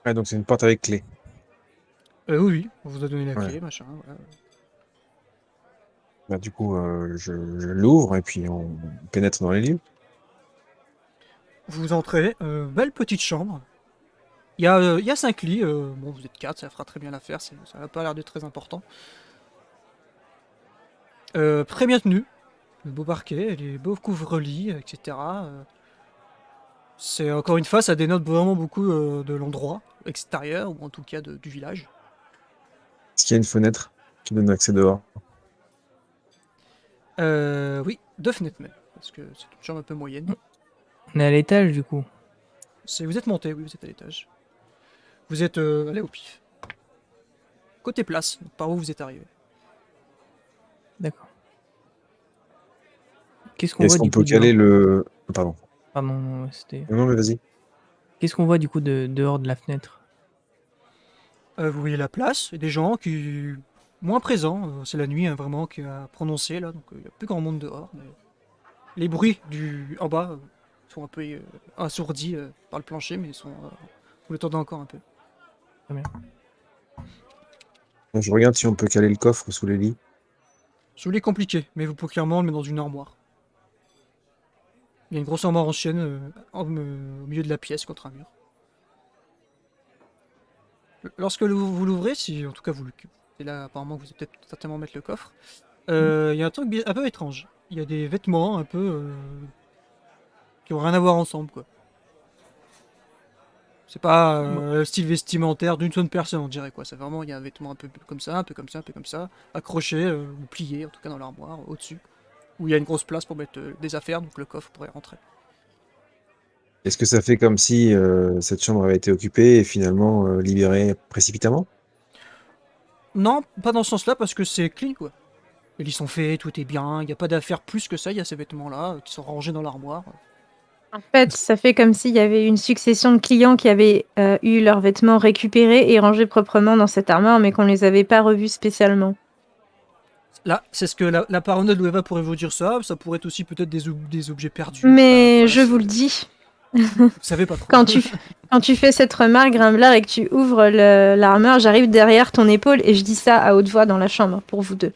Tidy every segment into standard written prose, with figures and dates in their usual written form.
Ah, donc c'est une porte avec clé. Oui, oui, on vous a donné la Ouais. clé, machin, voilà. Bah, du coup, je l'ouvre et puis on pénètre dans les lieux. Vous entrez, belle petite chambre. Il y a 5 lits, bon, vous êtes 4, ça fera très bien l'affaire, ça n'a pas l'air d'être très important. Très bien tenu, le beau parquet, les beaux couvre-lits, etc. C'est encore une fois, ça dénote vraiment beaucoup de l'endroit extérieur, ou en tout cas du village. Est-ce qu'il y a une fenêtre qui donne accès dehors? Oui, 2 fenêtres même, parce que c'est une chambre un peu moyenne. On est à l'étage du coup. Vous êtes monté, oui, vous êtes à l'étage. Vous êtes allé au pif. Côté place, par où vous êtes arrivé. D'accord. Qu'est-ce Et qu'on est-ce voit qu'on du peut coup caler dehors? le... Pardon. Pardon, non, c'était. Non, mais vas-y. Qu'est-ce qu'on voit du coup dehors de la fenêtre? Vous voyez la place et des gens qui. Moins présents, c'est la nuit hein, vraiment qui a prononcé là, donc il n'y a plus grand monde dehors. Mais les bruits en bas sont un peu assourdis par le plancher, mais vous l'entendez encore un peu. Très bien. Je regarde si on peut caler le coffre sous les lits. Je voulais compliqué, mais vous pouvez clairement le mettre dans une armoire. Il y a une grosse armoire ancienne au milieu de la pièce contre un mur. Lorsque vous l'ouvrez, si en tout cas c'est là apparemment que vous allez peut-être certainement mettre le coffre, il y a un truc un peu étrange. Il y a des vêtements un peu qui ont rien à voir ensemble quoi. C'est pas Bon, le style vestimentaire d'une seule personne on dirait quoi. C'est vraiment il y a un vêtement un peu comme ça, un peu comme ça, un peu comme ça, accroché ou plié en tout cas dans l'armoire au-dessus, où il y a une grosse place pour mettre des affaires donc le coffre pourrait rentrer. Est-ce que ça fait comme si cette chambre avait été occupée et finalement libérée précipitamment? Non, pas dans ce sens-là parce que c'est clean quoi. Les lits sont faits, tout est bien, il n'y a pas d'affaires plus que ça, il y a ces vêtements-là qui sont rangés dans l'armoire. En fait, ça fait comme s'il y avait une succession de clients qui avaient eu leurs vêtements récupérés et rangés proprement dans cette armoire, mais qu'on ne les avait pas revus spécialement. Là, c'est ce que la parole de Eva pourrait vous dire ça pourrait être aussi peut-être des objets perdus. Bah, Mais voilà, je vous le dis, vous savez pas trop. quand quand tu fais cette remarque, Grimblard, et que tu ouvres l'armure, j'arrive derrière ton épaule et je dis ça à haute voix dans la chambre, pour vous deux.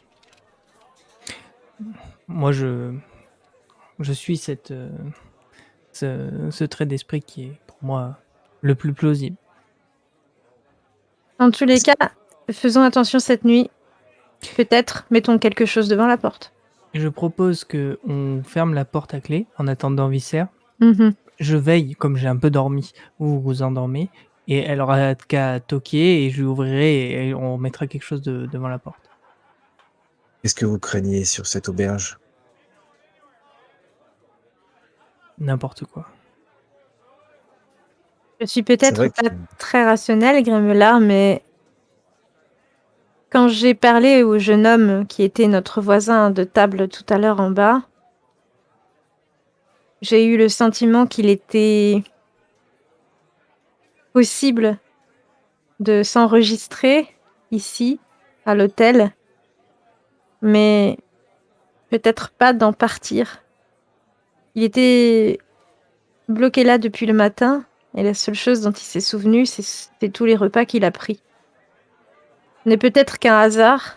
moi je suis ce trait d'esprit qui est pour moi le plus plausible. En tous les cas, faisons attention cette nuit. Peut-être mettons quelque chose devant la porte. Je propose que on ferme la porte à clé en attendant Visser. Mhm. Je veille, comme j'ai un peu dormi, vous vous endormez, et elle aura qu'à toquer et je lui ouvrirai et on mettra quelque chose devant la porte. Qu'est-ce que vous craignez sur cette auberge? N'importe quoi. Je suis C'est peut-être vrai que pas très rationnelle, Grémelard, mais quand j'ai parlé au jeune homme qui était notre voisin de table tout à l'heure en bas, j'ai eu le sentiment qu'il était possible de s'enregistrer ici, à l'hôtel, mais peut-être pas d'en partir. Il était bloqué là depuis le matin, et la seule chose dont il s'est souvenu, c'est tous les repas qu'il a pris. Ce n'est peut-être qu'un hasard,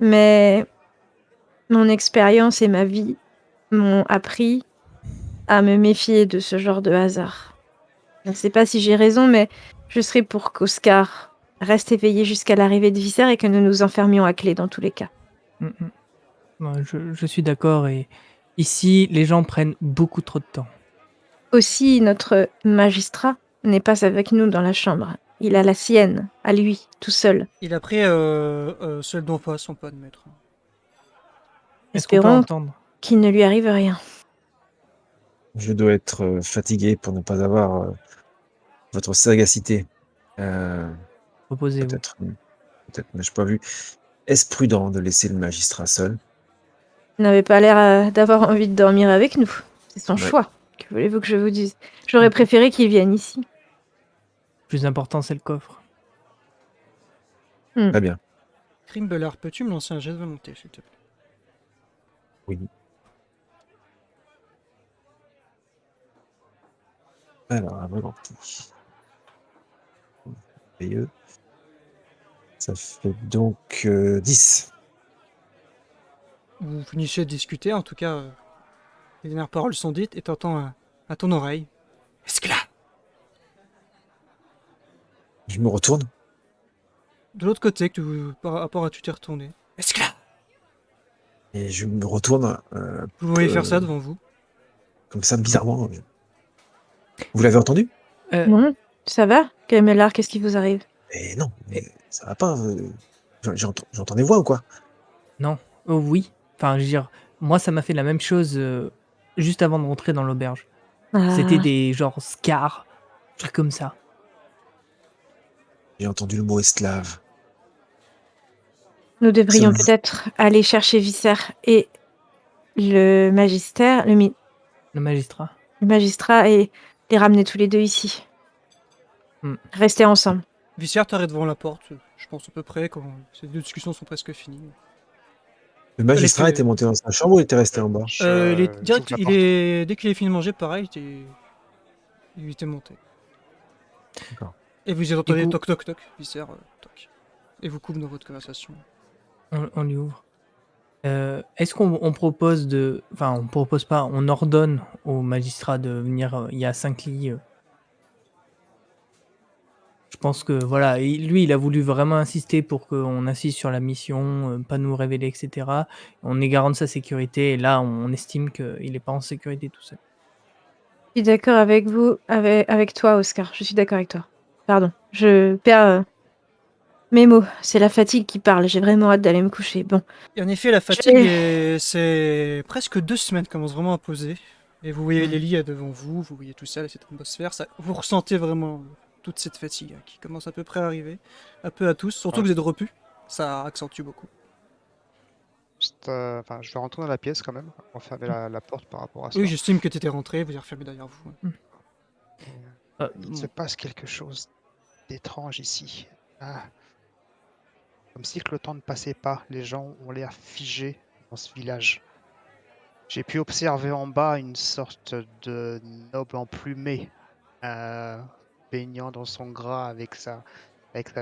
mais mon expérience et ma vie m'ont appris à me méfier de ce genre de hasard. Je ne sais pas si j'ai raison, mais je serai pour qu'Oscar reste éveillé jusqu'à l'arrivée de Visser et que nous nous enfermions à clé dans tous les cas. Mm, mm. Ouais, je suis d'accord et ici les gens prennent beaucoup trop de temps. Aussi, notre magistrat n'est pas avec nous dans la chambre. Il a la sienne, à lui, tout seul. Il a pris celle d'en face, son pas de maître. Est-ce qu'on peut Espérons entendre? qu'il ne lui arrive rien. je dois être fatigué pour ne pas avoir votre sagacité. Reposez-vous. Peut-être, peut-être n'ai-je pas vu. Est-ce prudent de laisser le magistrat seul? Il n'avait pas l'air d'avoir envie de dormir avec nous. C'est son Ouais. choix. Que voulez-vous que je vous dise? J'aurais préféré qu'il vienne ici. Le plus important c'est le coffre. Très bien. Crimbelard, peux-tu me lancer un jet de volonté, s'il te plaît? Oui. Alors, la volonté. Merveilleux. Ça fait donc 10. Vous finissez de discuter, en tout cas, les dernières paroles sont dites et t'entends à ton oreille. Esclave! Je me retourne. De l'autre côté, par rapport à tu t'es retourné. Esclave! Et je me retourne Vous voyez faire ça devant vous. comme ça, bizarrement. Vous l'avez entendu? Non, ça va? Camélar, qu'est-ce qui vous arrive? Mais non, mais ça va pas. J'entends des voix ou quoi? Non, oui. Enfin, je veux dire, moi, ça m'a fait la même chose juste avant de rentrer dans l'auberge. C'était Ah, des genre scars, trucs comme ça. J'ai entendu le mot esclave. nous devrions Ça me- peut-être aller chercher Visser et le magistère, Le magistrat. le magistrat et les ramener tous les deux ici. Hmm. Rester ensemble. Vissière t'arrête devant la porte, je pense à peu près, quand ces deux discussions sont presque finies. Le magistrat Allez, était monté dans sa chambre ou il était resté en bas? Dès qu'il est fini de manger, pareil, il était monté. D'accord. Et vous y Du entendez coup, toc toc toc, Vissière, toc. Et vous coupe dans votre conversation. on lui ouvre. Est-ce qu'on propose de... Enfin, on propose pas, on ordonne au magistrat de venir... il y a 5 lits. Je pense que, voilà, lui, il a voulu vraiment insister pour qu'on insiste sur la mission, pas nous révéler, etc. On est garant de sa sécurité, et là, on estime qu'il n'est pas en sécurité tout seul. Je suis d'accord avec vous, avec toi, Oscar. Je suis d'accord avec toi. Pardon, je perds mes mots. C'est la fatigue qui parle. J'ai vraiment hâte d'aller me coucher. Bon, Et en effet, la je fatigue, vais... c'est presque 2 semaines commence vraiment à poser. Et vous voyez Mm. les lits devant vous, vous voyez tout ça, cette atmosphère, vous ressentez vraiment toute cette fatigue qui commence à peu près à arriver, un peu à tous, surtout Ouais. que vous êtes repus, ça accentue beaucoup. Enfin, je vais rentrer dans la pièce quand même, refermer la porte par rapport à ça. Oui, j'estime que tu étais rentré, vous avez refermé derrière vous. Ouais. Il se passe quelque chose d'étrange ici. Ah. Comme si que le temps ne passait pas, les gens ont l'air figés dans ce village. J'ai pu observer en bas une sorte de noble emplumé, baignant dans son gras avec sa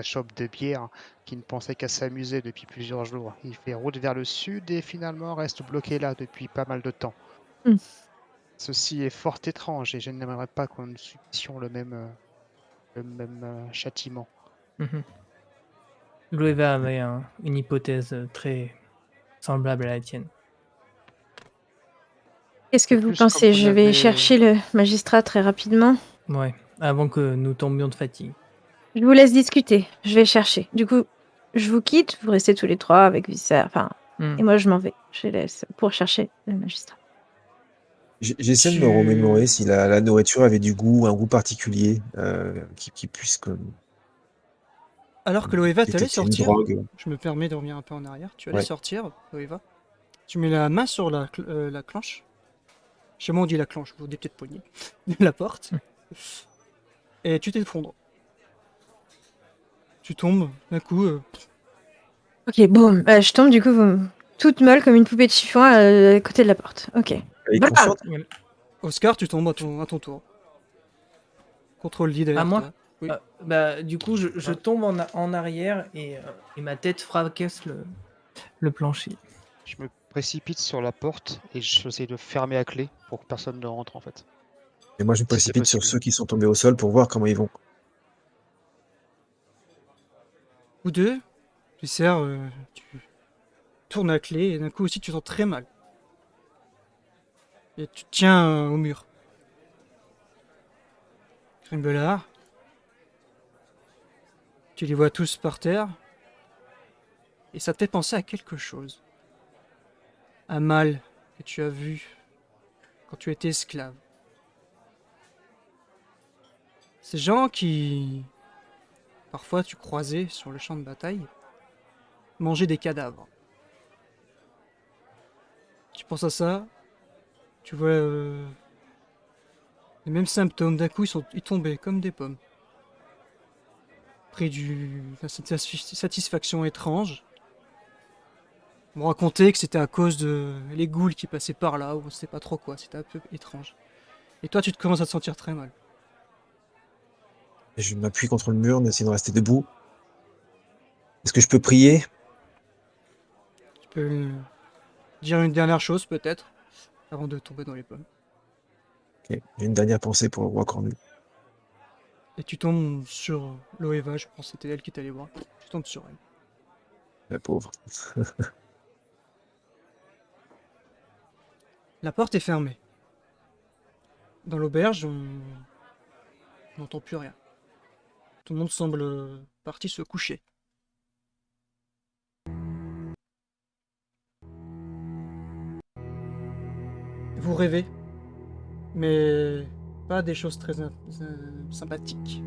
chope de bière, qui ne pensait qu'à s'amuser depuis plusieurs jours. Il fait route vers le sud et finalement reste bloqué là depuis pas mal de temps. Hmm. Ceci est fort étrange et je n'aimerais pas que nous subissions le même châtiment. Mhm. Loeva avait une hypothèse très semblable à la tienne. Qu'est-ce que C'est vous plus comme pensez? vous Je vais avez- chercher le magistrat très rapidement. Ouais, avant que nous tombions de fatigue. Je vous laisse discuter. Je vais chercher. Du coup, je vous quitte. Vous restez tous les trois avec Visser. Enfin, Hmm. et moi, je m'en vais. Je laisse pour chercher le magistrat. J'essaie de me remémorer si la nourriture avait du goût, un goût particulier qui puisse Alors que Loeva, tu allais détecter une sortir, drogue. je me permets de revenir un peu en arrière, tu allais Ouais. sortir, Loeva, tu mets la main sur la clenche, chez moi on dit la clenche, vous dites peut-être poignée, de la porte, et tu t'effondres. Tu tombes, d'un coup, Ok, boum. Je tombe, du coup, toute molle comme une poupée de chiffon à côté de la porte. Ok. Elle est Voilà. consciente? Oscar, tu tombes à ton tour. Contre le lit derrière moi toi. Oui. Bah, du coup, je tombe en arrière et ma tête fracasse le plancher. Je me précipite sur la porte et j'essaie de fermer à clé pour que personne ne rentre en fait. Et moi, je me Si c'est précipite sur possible. ceux qui sont tombés au sol pour voir comment ils vont. Vous deux, tu tournes la clé et d'un coup aussi tu sens très mal. Et tu te tiens au mur. Grimbelard, tu les vois tous par terre. Et ça te fait penser à quelque chose. Un mal que tu as vu quand tu étais esclave. Ces gens qui, parfois tu croisais sur le champ de bataille, mangeaient des cadavres. Tu penses à ça, tu vois les mêmes symptômes, d'un coup ils tombaient comme des pommes. Pris cette satisfaction étrange. On me racontait que c'était à cause de les ghouls qui passaient par là, ou on sait pas trop quoi, c'était un peu étrange. Et toi tu te commences à te sentir très mal. Et je m'appuie contre le mur en essayant de rester debout. Est-ce que je peux prier? Tu peux dire une dernière chose peut-être, avant de tomber dans les pommes. Ok. J'ai une dernière pensée pour le roi cornu. Et tu tombes sur Loeva, je pense que c'était elle qui t'allait voir. Tu tombes sur elle. La pauvre. La porte est fermée. Dans l'auberge, on n'entend plus rien. Tout le monde semble parti se coucher. Vous rêvez, mais pas des choses très sympathiques.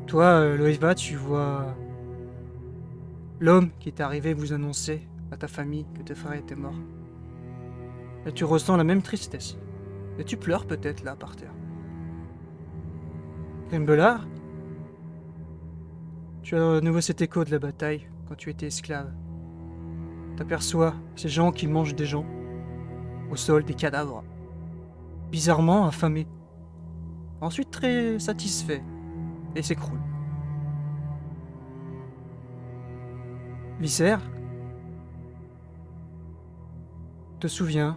Toi, Loeva, tu vois l'homme qui est arrivé vous annoncer à ta famille que tes frères étaient morts. Et tu ressens la même tristesse. Et tu pleures peut-être là par terre. Grimbelard, tu as à nouveau cet écho de la bataille quand tu étais esclave. T'aperçois ces gens qui mangent des gens, au sol des cadavres, bizarrement affamés, ensuite très satisfaits, et s'écroulent. Viscère, te souviens,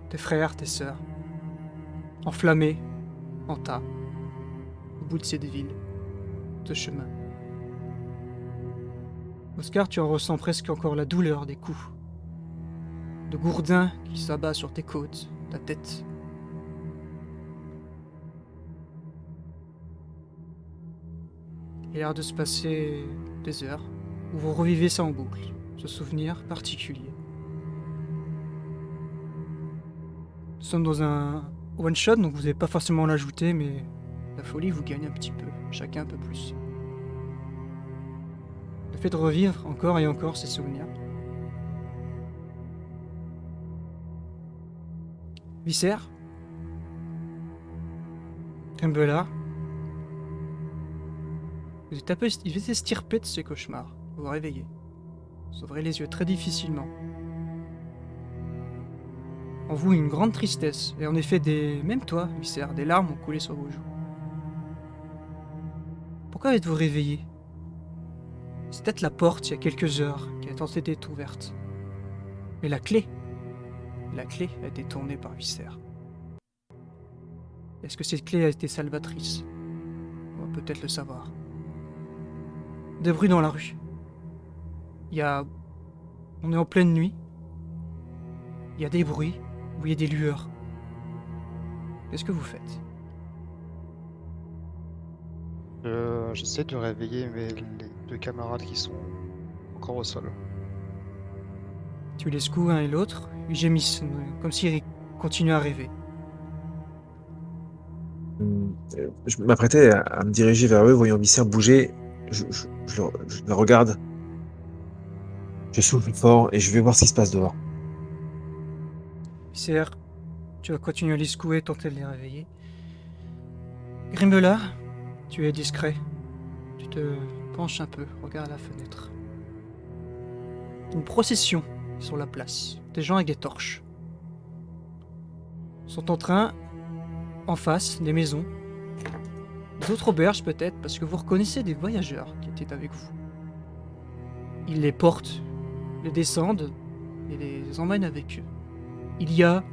tes frères, tes sœurs, enflammés, en tas, au bout de cette ville, ce chemin. Oscar, tu en ressens presque encore la douleur des coups. De gourdin qui s'abat sur tes côtes, ta tête. Il a l'air de se passer des heures où vous revivez ça en boucle, ce souvenir particulier. Nous sommes dans un one-shot, donc vous n'avez pas forcément l'ajouter, mais la folie vous gagne un petit peu, chacun un peu plus. Le fait de revivre encore et encore ces souvenirs. Viscère, Grimbelard, vous êtes un peu estirpé de ces cauchemars. Vous vous réveillez. Vous ouvrez les yeux très difficilement. En vous, une grande tristesse, et en effet, même toi, Viscère, des larmes ont coulé sur vos joues. Pourquoi êtes-vous réveillé? C'est peut-être la porte, il y a quelques heures, qui a tenté d'être ouverte. Mais la clé a été tournée par Viscère. Est-ce que cette clé a été salvatrice? On va peut-être le savoir. Des bruits dans la rue. On est en pleine nuit. Il y a des bruits, vous voyez des lueurs. Qu'est-ce que vous faites? J'essaie de réveiller les deux camarades qui sont encore au sol. Tu les secoues un et l'autre, ils gémissent, comme s'ils continuaient à rêver. Je m'apprêtais à me diriger vers eux, voyant Viscère bouger. Je le regarde. Je souffle fort et je vais voir ce qui se passe dehors. Viscère, tu vas continuer à les secouer, tenter de les réveiller. Grimbelard, tu es discret. Tu te penches un peu, regarde à la fenêtre. Une procession sur la place. Des gens avec des torches. Sont en train, en face, des maisons. D'autres auberges peut-être, parce que vous reconnaissez des voyageurs qui étaient avec vous. Ils les portent, les descendent et les emmènent avec eux. Il y a,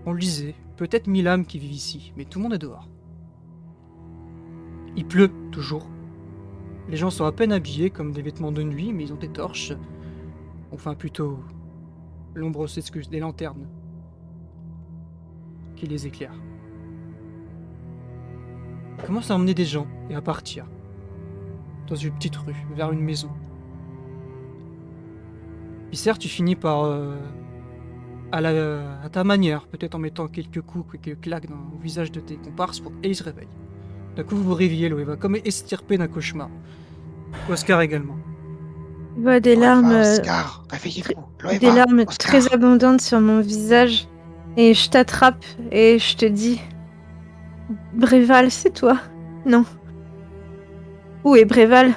on le disait, peut-être 1000 âmes qui vivent ici, mais tout le monde est dehors. Il pleut, toujours. Les gens sont à peine habillés comme des vêtements de nuit, mais ils ont des torches. Enfin, plutôt, l'ombre s'excuse, des lanternes qui les éclairent. Ils commencent à emmener des gens et à partir dans une petite rue, vers une maison. Viscère, tu finis par, à ta manière, peut-être en mettant quelques coups, quelques claques au visage de tes comparses, et ils se réveillent. D'un coup, vous vous réveillez, Loeva, comme estirpé d'un cauchemar. Oscar également. Je vois des larmes, Oscar, réveillez-vous. des Loeva, larmes Oscar. très abondantes sur mon visage. Et je t'attrape et je te dis... Bréval, c'est toi? Non. Où est Bréval?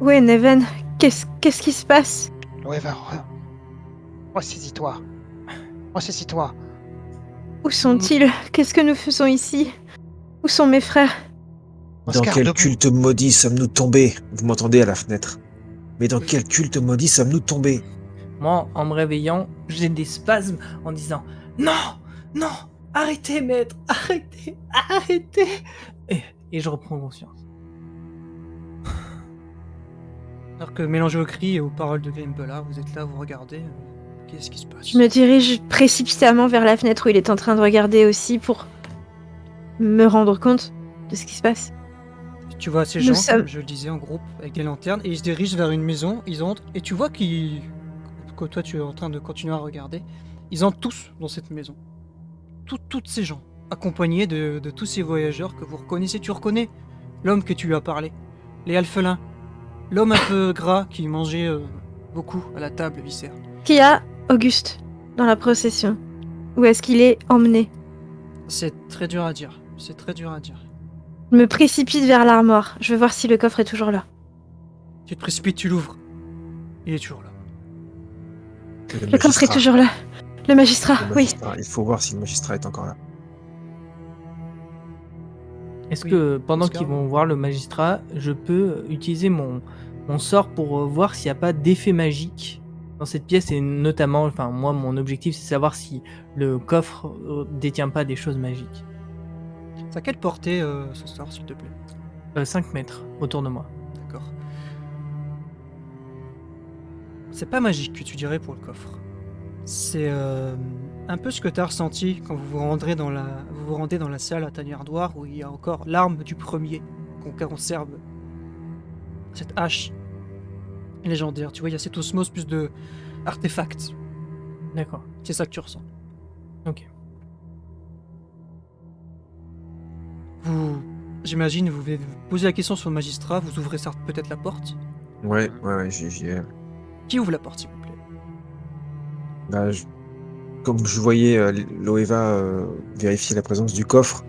Où est Neven? Qu'est-ce qui se passe? Loeva, ressaisis-toi. Ressaisis-toi. Où sont-ils? Qu'est-ce que nous faisons ici? Où sont mes frères? Dans Oscar, quel debout. culte maudit sommes-nous tombés? Vous m'entendez à la fenêtre? Mais dans Oui. quel culte maudit sommes-nous tombés? Moi, en me réveillant, j'ai des spasmes en disant non, non, arrêtez, maître, arrêtez, arrêtez. Et je reprends conscience. Alors que mélangé aux cris et aux paroles de Grimbella, vous êtes là, vous regardez. Qu'est-ce qui se passe? Je me dirige précipitamment vers la fenêtre où il est en train de regarder aussi pour me rendre compte de ce qui se passe. Tu vois ces Nous gens, sommes- comme je le disais, en groupe, avec des lanternes, et ils se dirigent vers une maison, ils entrent, et tu vois que toi tu es en train de continuer à regarder, ils entrent tous dans cette maison. Toutes ces gens, accompagnés de tous ces voyageurs que vous reconnaissez. Tu reconnais l'homme que tu lui as parlé, les alphelins, l'homme un peu gras qui mangeait beaucoup à la table, Viscère. Qui a Auguste dans la procession? Où est-ce qu'il est emmené? C'est très dur à dire, c'est très dur à dire. Je me précipite vers l'armoire. Je veux voir si le coffre est toujours là. Tu te précipites, tu l'ouvres. Il est toujours là. Et Le coffre est toujours là. Le magistrat, Le oui. magistrat, il faut voir si le magistrat est encore là. Est-ce Oui, que pendant Oscar, qu'ils vont voir le magistrat, je peux utiliser mon sort pour voir s'il n'y a pas d'effet magique dans cette pièce, et notamment, enfin moi mon objectif c'est de savoir si le coffre détient pas des choses magiques. C'est à quelle portée ce sort, s'il te plaît? 5 mètres autour de moi. D'accord. C'est pas magique que tu dirais pour le coffre. C'est un peu ce que tu as ressenti quand vous vous rendez dans la salle à Tanière-Douar où il y a encore l'arme du premier qu'on conserve. Cette hache légendaire. Tu vois, il y a cette osmose plus de artefacts. D'accord. C'est ça que tu ressens. Ok. J'imagine, vous posez la question sur le magistrat, vous ouvrez peut-être la porte. Ouais, j'y ai. Qui ouvre la porte, s'il vous plaît? Bah, comme je voyais Loeva vérifier la présence du coffre,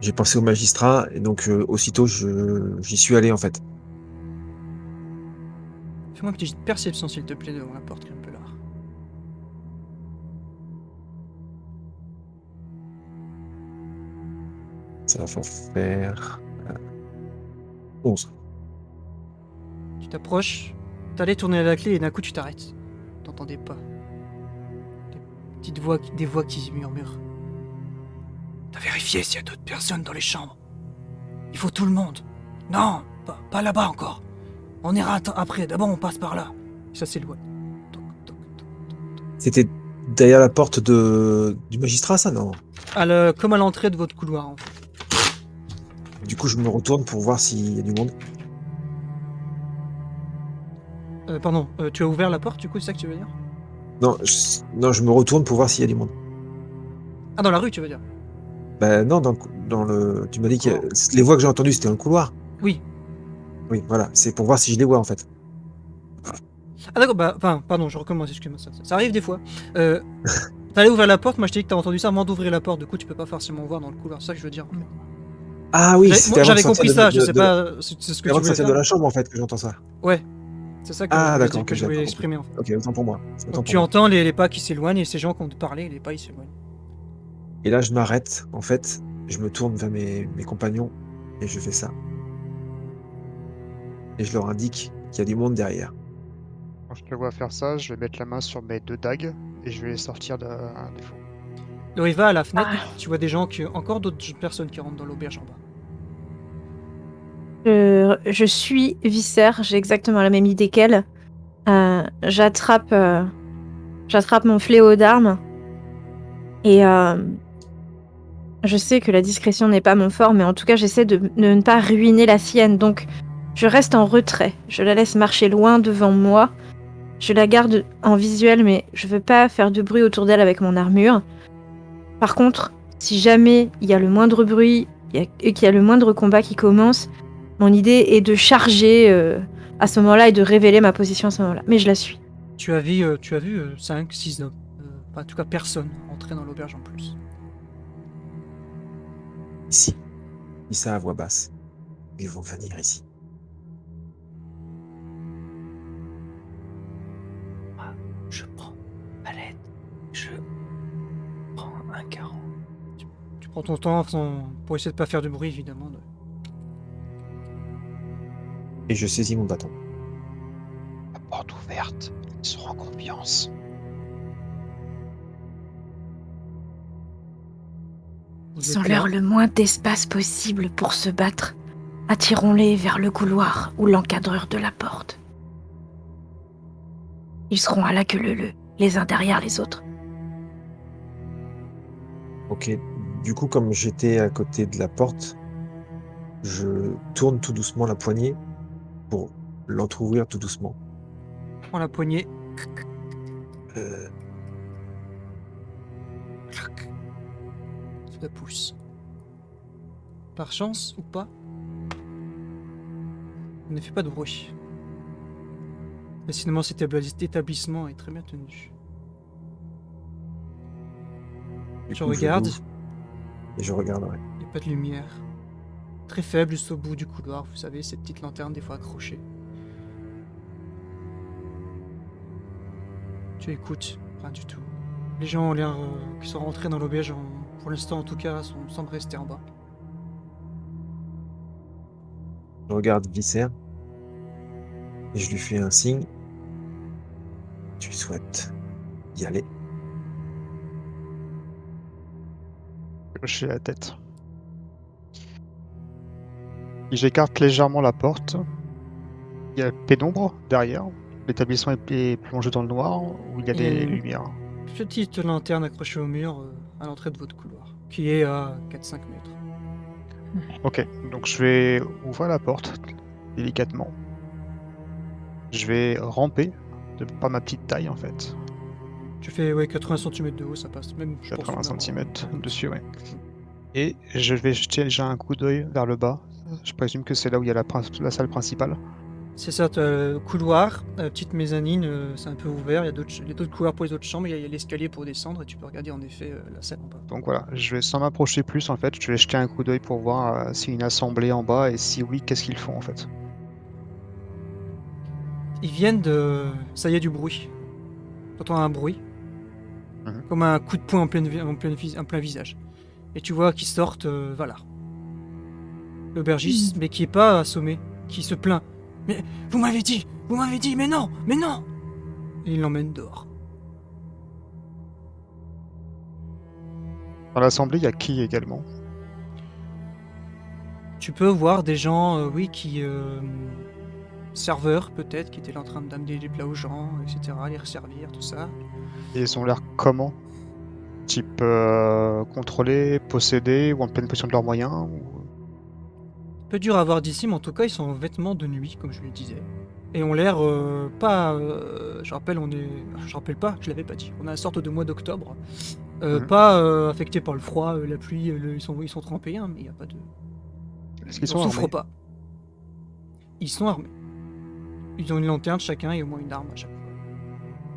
j'ai pensé au magistrat et donc aussitôt j'y suis allé en fait. Fais-moi une petite perception, s'il te plaît, devant la porte, Grimpelard. Ça va faire 11. Tu t'approches, t'allais tourner la clé et d'un coup tu t'arrêtes. T'entendais pas. Des voix qui murmurent. T'as vérifié s'il y a d'autres personnes dans les chambres? Il faut tout le monde. Non, pas là-bas encore. On ira après, d'abord on passe par là. Et ça s'éloigne. Toc, toc, toc. C'était derrière la porte du magistrat, ça, non? Comme à l'entrée de votre couloir, en fait. Du coup, je me retourne pour voir s'il y a du monde. Pardon, tu as ouvert la porte, du coup, c'est ça que tu veux dire? Non, je me retourne pour voir s'il y a du monde. Ah, dans la rue, tu veux dire? Bah non, tu m'as dit que les voix que j'ai entendues, c'était dans le couloir. Oui. Oui, voilà, c'est pour voir si je les vois en fait. Ah d'accord, pardon, je recommence, excuse-moi, ça arrive des fois. T'allais ouvrir la porte, moi je t'ai dit que t'as entendu ça avant d'ouvrir la porte, du coup tu peux pas forcément voir dans le couloir, c'est ça que je veux dire. Ah oui, c'était avant J'avais de sortir compris de- ça, de- je sais de- pas, c'est ce que tu avant de voulais sortir faire. de la chambre en fait que j'entends ça. Ouais, c'est ça que Ah je d'accord, voulais, que je voulais exprimer en fait. Ok, autant pour moi. Donc tu entends les pas qui s'éloignent et ces gens qui ont parlé, les pas ils s'éloignent. Et là, je m'arrête, en fait, je me tourne vers mes compagnons et je fais ça. Et je leur indique qu'il y a du monde derrière. Quand je te vois faire ça, je vais mettre la main sur mes 2 dagues et je vais les sortir d'un défaut. Loriva à la fenêtre, tu vois des gens, encore d'autres personnes qui rentrent dans l'auberge en bas. Je suis Viscère, j'ai exactement la même idée qu'elle. J'attrape mon fléau d'armes et je sais que la discrétion n'est pas mon fort, mais en tout cas j'essaie de ne pas ruiner la sienne, donc je reste en retrait. Je la laisse marcher loin devant moi. Je la garde en visuel, mais je veux pas faire de bruit autour d'elle avec mon armure. Par contre, si jamais il y a le moindre bruit et qu'il y a le moindre combat qui commence, mon idée est de charger à ce moment-là et de révéler ma position à ce moment-là. Mais je la suis. Tu as vu 5, 6 hommes, en tout cas personne, entrer dans l'auberge en plus. Ici. Dis ça à voix basse. Ils vont venir ici. Je prends palette, je prends un carreau Prends ton temps pour essayer de pas faire de bruit, évidemment. Et je saisis mon bâton. La porte ouverte, ils seront en confiance. Ils ont leur le moins d'espace possible pour se battre. Attirons-les vers le couloir ou l'encadreur de la porte. Ils seront à la queue leu-leu, les uns derrière les autres. Ok. Du coup, comme j'étais à côté de la porte, je tourne tout doucement la poignée pour l'entrouvrir tout doucement. Prends la poignée. Euh, Tu la pousses. Par chance ou pas, ne fais pas de bruit. Décidément, cet établissement est très bien tenu. du Tu coup, je regardes, l'ouvre et je regarderai. il n'y a pas de lumière. Très faible juste au bout du couloir, vous savez, ces petites lanternes des fois accrochées. Tu écoutes, rien du tout. Les gens ont l'air qui sont rentrés dans l'auberge, pour l'instant en tout cas, semblent rester en bas. Je regarde Visser et je lui fais un signe. Tu souhaites y aller? Hocher la tête. Et j'écarte légèrement la porte. Il y a pénombre derrière. L'établissement est plongé dans le noir ou il y a Il y a des une- lumières. Petite lanterne accrochée au mur à l'entrée de votre couloir, qui est à 4-5 mètres. Ok, donc je vais ouvrir la porte délicatement. Je vais ramper par ma petite taille en fait. Tu fais 80 cm de haut, ça passe même. je pense, 80 même, cm dessus, ouais. Et je vais jeter déjà un coup d'œil vers le bas. Je présume que c'est là où il y a la salle principale. C'est ça, tu as le couloir, petite mezzanine, c'est un peu ouvert, il y a d'autres couloirs pour les autres chambres, il y a l'escalier pour descendre et tu peux regarder en effet la salle en bas. Donc voilà, je vais sans m'approcher plus en fait, je vais jeter un coup d'œil pour voir s'il y a une assemblée en bas et si oui, qu'est-ce qu'ils font en fait. Ils viennent de... Ça y est, du bruit. T'entends un bruit, comme un coup de poing en plein visage. Et tu vois qu'ils sortent Valar. L'aubergiste, mais qui est pas assommé, qui se plaint. Mais vous m'avez dit, mais non, mais non. Et il l'emmène dehors. Dans l'assemblée, il y a qui également? Tu peux voir des gens, oui, qui... serveurs, peut-être, qui étaient là en train d'amener des plats aux gens, etc., les resservir, tout ça. Et ils ont l'air comment? Type contrôlés, possédés ou en pleine possession de leurs moyens Peu dur à voir d'ici, mais en tout cas, ils sont en vêtements de nuit, comme je le disais. Et ont l'air pas... je rappelle pas, je l'avais pas dit. On a une sorte de mois d'octobre. Pas affecté par le froid, la pluie, ils sont trempés, hein, mais il n'y a pas de... Est-ce qu'ils Ils en sont souffrent armés? pas. Ils sont armés. Ils ont une lanterne chacun et au moins une arme à chaque fois.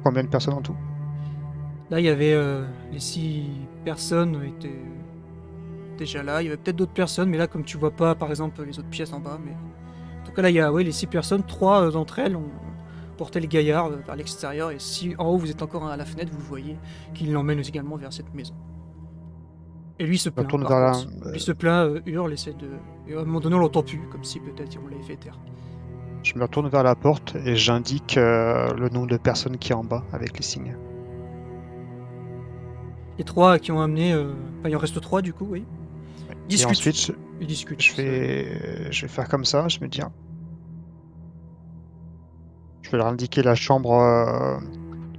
Combien de personnes en tout? Là, il y avait les 6 personnes étaient déjà là. Il y avait peut-être d'autres personnes, mais là, comme tu vois pas, par exemple, les autres pièces en bas, mais en tout cas, là, il y a les 6 personnes. 3 d'entre elles ont porté le gaillard vers l'extérieur, et si en haut vous êtes encore à la fenêtre, vous voyez qu'il l'emmène également vers cette maison. Et lui se plaint. retourne par vers contre. Lui se plaint, hurle, essaie de. Et à un moment donné, on l'entend plus, comme si peut-être on l'avait fait taire. Je me retourne vers la porte et j'indique le nombre de personnes qui est en bas avec les signes. Les 3 qui ont amené. Enfin, il en reste 3 du coup, oui. Et ensuite, Ils discutent. je vais faire comme ça, je me dis. Je vais leur indiquer la chambre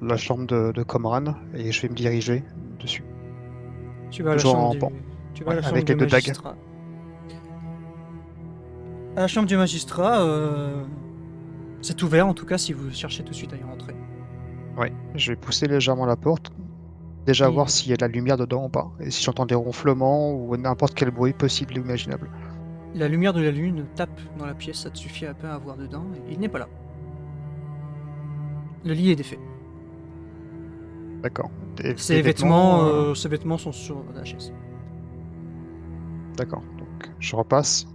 de Comran et je vais me diriger dessus. Tu vas à la Toujours chambre en du... pan. Tu vas à la Ouais, chambre avec du les 2 dagues. magistrat. À la chambre du magistrat, c'est ouvert en tout cas si vous cherchez tout de suite à y rentrer. Ouais, je vais pousser légèrement la porte. Déjà Et- voir s'il y a de la lumière dedans ou pas. Et si j'entends des ronflements ou n'importe quel bruit possible et imaginable. La lumière de la lune tape dans la pièce, ça te suffit à peine à voir dedans, et il n'est pas là. Le lit est défait. D'accord. Ses vêtements sont sur la chaise. D'accord. Donc je repasse,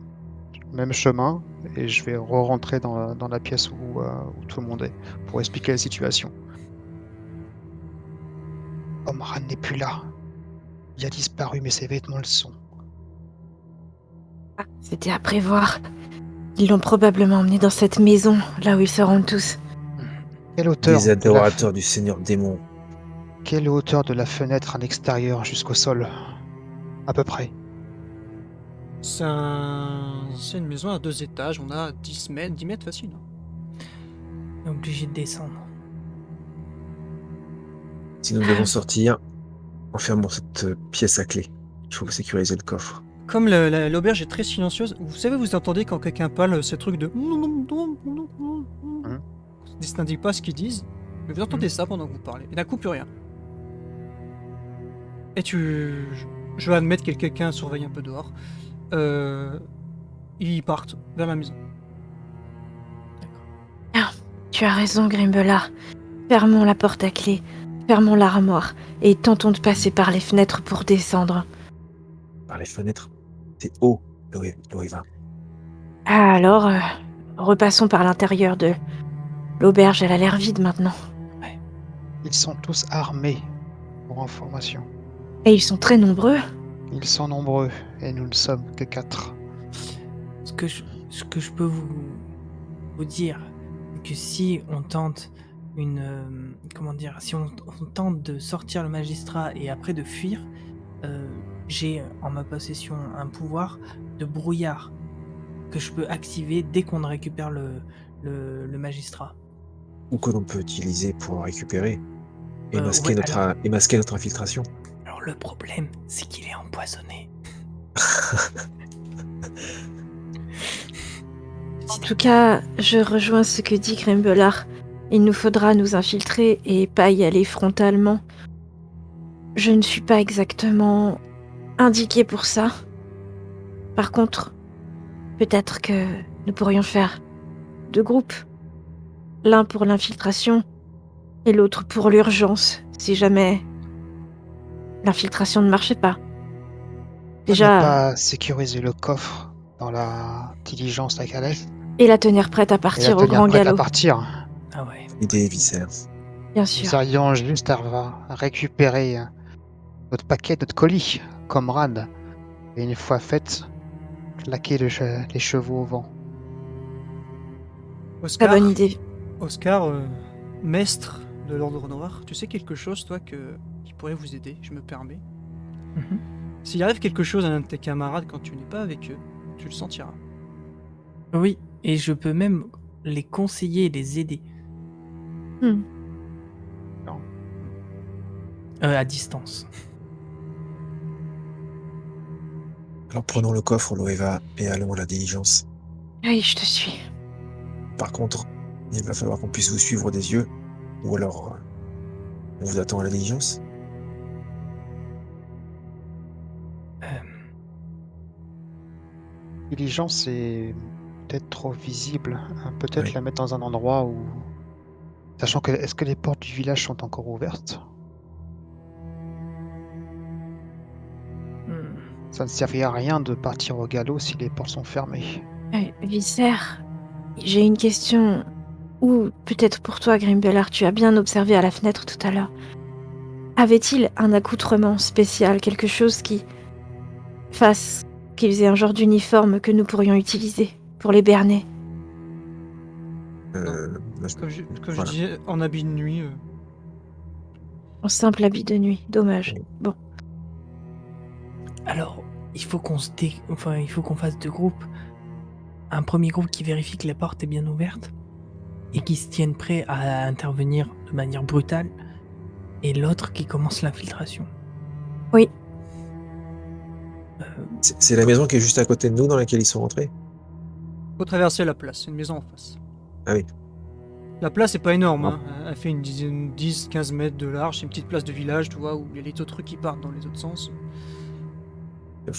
même chemin, et je vais re-rentrer dans la pièce où tout le monde est, pour expliquer la situation. Omran n'est plus là. Il a disparu, mais ses vêtements le sont. Ah, c'était à prévoir. Ils l'ont probablement emmené dans cette maison, là où ils se rendent tous. Quelle hauteur Des de la adorateurs du Seigneur démon. Quelle hauteur de la fenêtre à l'extérieur jusqu'au sol? À peu près. C'est une maison à 2 étages, on a 10 mètres, 10 mètres facile. On est obligé de descendre. Si nous devons sortir, enfermons cette pièce à clé. Il faut sécuriser le coffre. Comme l'auberge est très silencieuse, vous savez, vous entendez quand quelqu'un parle ces trucs de... Ça n'indique pas ce qu'ils disent, mais vous entendez ça pendant que vous parlez. Et d'un coup, plus rien. Et je vais admettre que quelqu'un surveille un peu dehors. Ils partent vers la maison. Tu as raison, Grimbelard. Fermons la porte à clé, fermons l'armoire, et tentons de passer par les fenêtres pour descendre. Par les fenêtres. C'est haut, Loeva. Ah, alors, repassons par l'intérieur de l'auberge. Elle a l'air vide maintenant. Ils sont tous armés, pour information. Et ils sont très nombreux. Ils sont nombreux, et nous ne sommes que 4. Ce que je peux vous dire, c'est que si on tente si on tente de sortir le magistrat et après de fuir, j'ai en ma possession un pouvoir de brouillard que je peux activer dès qu'on récupère le magistrat. Ou que l'on peut utiliser pour récupérer et masquer, ouais, masquer notre infiltration. Alors le problème, c'est qu'il est empoisonné. En tout cas, je rejoins ce que dit Grimbelard. Il nous faudra nous infiltrer et pas y aller frontalement. Je ne suis pas exactement indiquée pour ça. Par contre, peut-être que nous pourrions faire 2 groupes. L'un pour l'infiltration et l'autre pour l'urgence, si jamais l'infiltration ne marchait pas. Déjà... Ne pas sécuriser le coffre dans la diligence à Calais. Et la tenir prête à partir au grand galop. Ah ouais. Idée, Visser. Bien sûr. Nous aurions juste à récupérer notre paquet, notre colis, comme Rad. Et une fois fait, claquer les chevaux au vent. Oscar, Très bonne idée. Oscar, maître de l'Ordre Noir, tu sais quelque chose, toi, qui pourrait vous aider, je me permets. S'il arrive quelque chose à un de tes camarades quand tu n'es pas avec eux, tu le sentiras. Oui, et je peux même les conseiller et les aider. Non. À distance. Alors prenons le coffre, Loeva, et allons à la diligence. Oui, je te suis. Par contre, il va falloir qu'on puisse vous suivre des yeux, ou alors on vous attend à la diligence. Diligence est peut-être trop visible. Peut-être Oui. la mettre dans un endroit où... Sachant que, est-ce que les portes du village sont encore ouvertes? Ça ne servira à rien de partir au galop si les portes sont fermées. Visser, j'ai une question. Ou peut-être pour toi, Grimbelard, tu as bien observé à la fenêtre tout à l'heure. Avait-il un accoutrement spécial, quelque chose qui fasse qu'ils aient un genre d'uniforme que nous pourrions utiliser pour les berner? Comme je disais, en habit de nuit. En simple habit de nuit, dommage. Bon. Alors, il faut qu'on fasse 2 groupes. Un premier groupe qui vérifie que la porte est bien ouverte et qui se tienne prêt à intervenir de manière brutale, et l'autre qui commence l'infiltration. Oui. C'est la maison qui est juste à côté de nous dans laquelle ils sont rentrés? Faut traverser la place, c'est une maison en face. Ah oui. La place est pas énorme, Non. hein. Elle fait une 10-15 mètres de large, c'est une petite place de village, tu vois, où il y a les autres trucs qui partent dans les autres sens.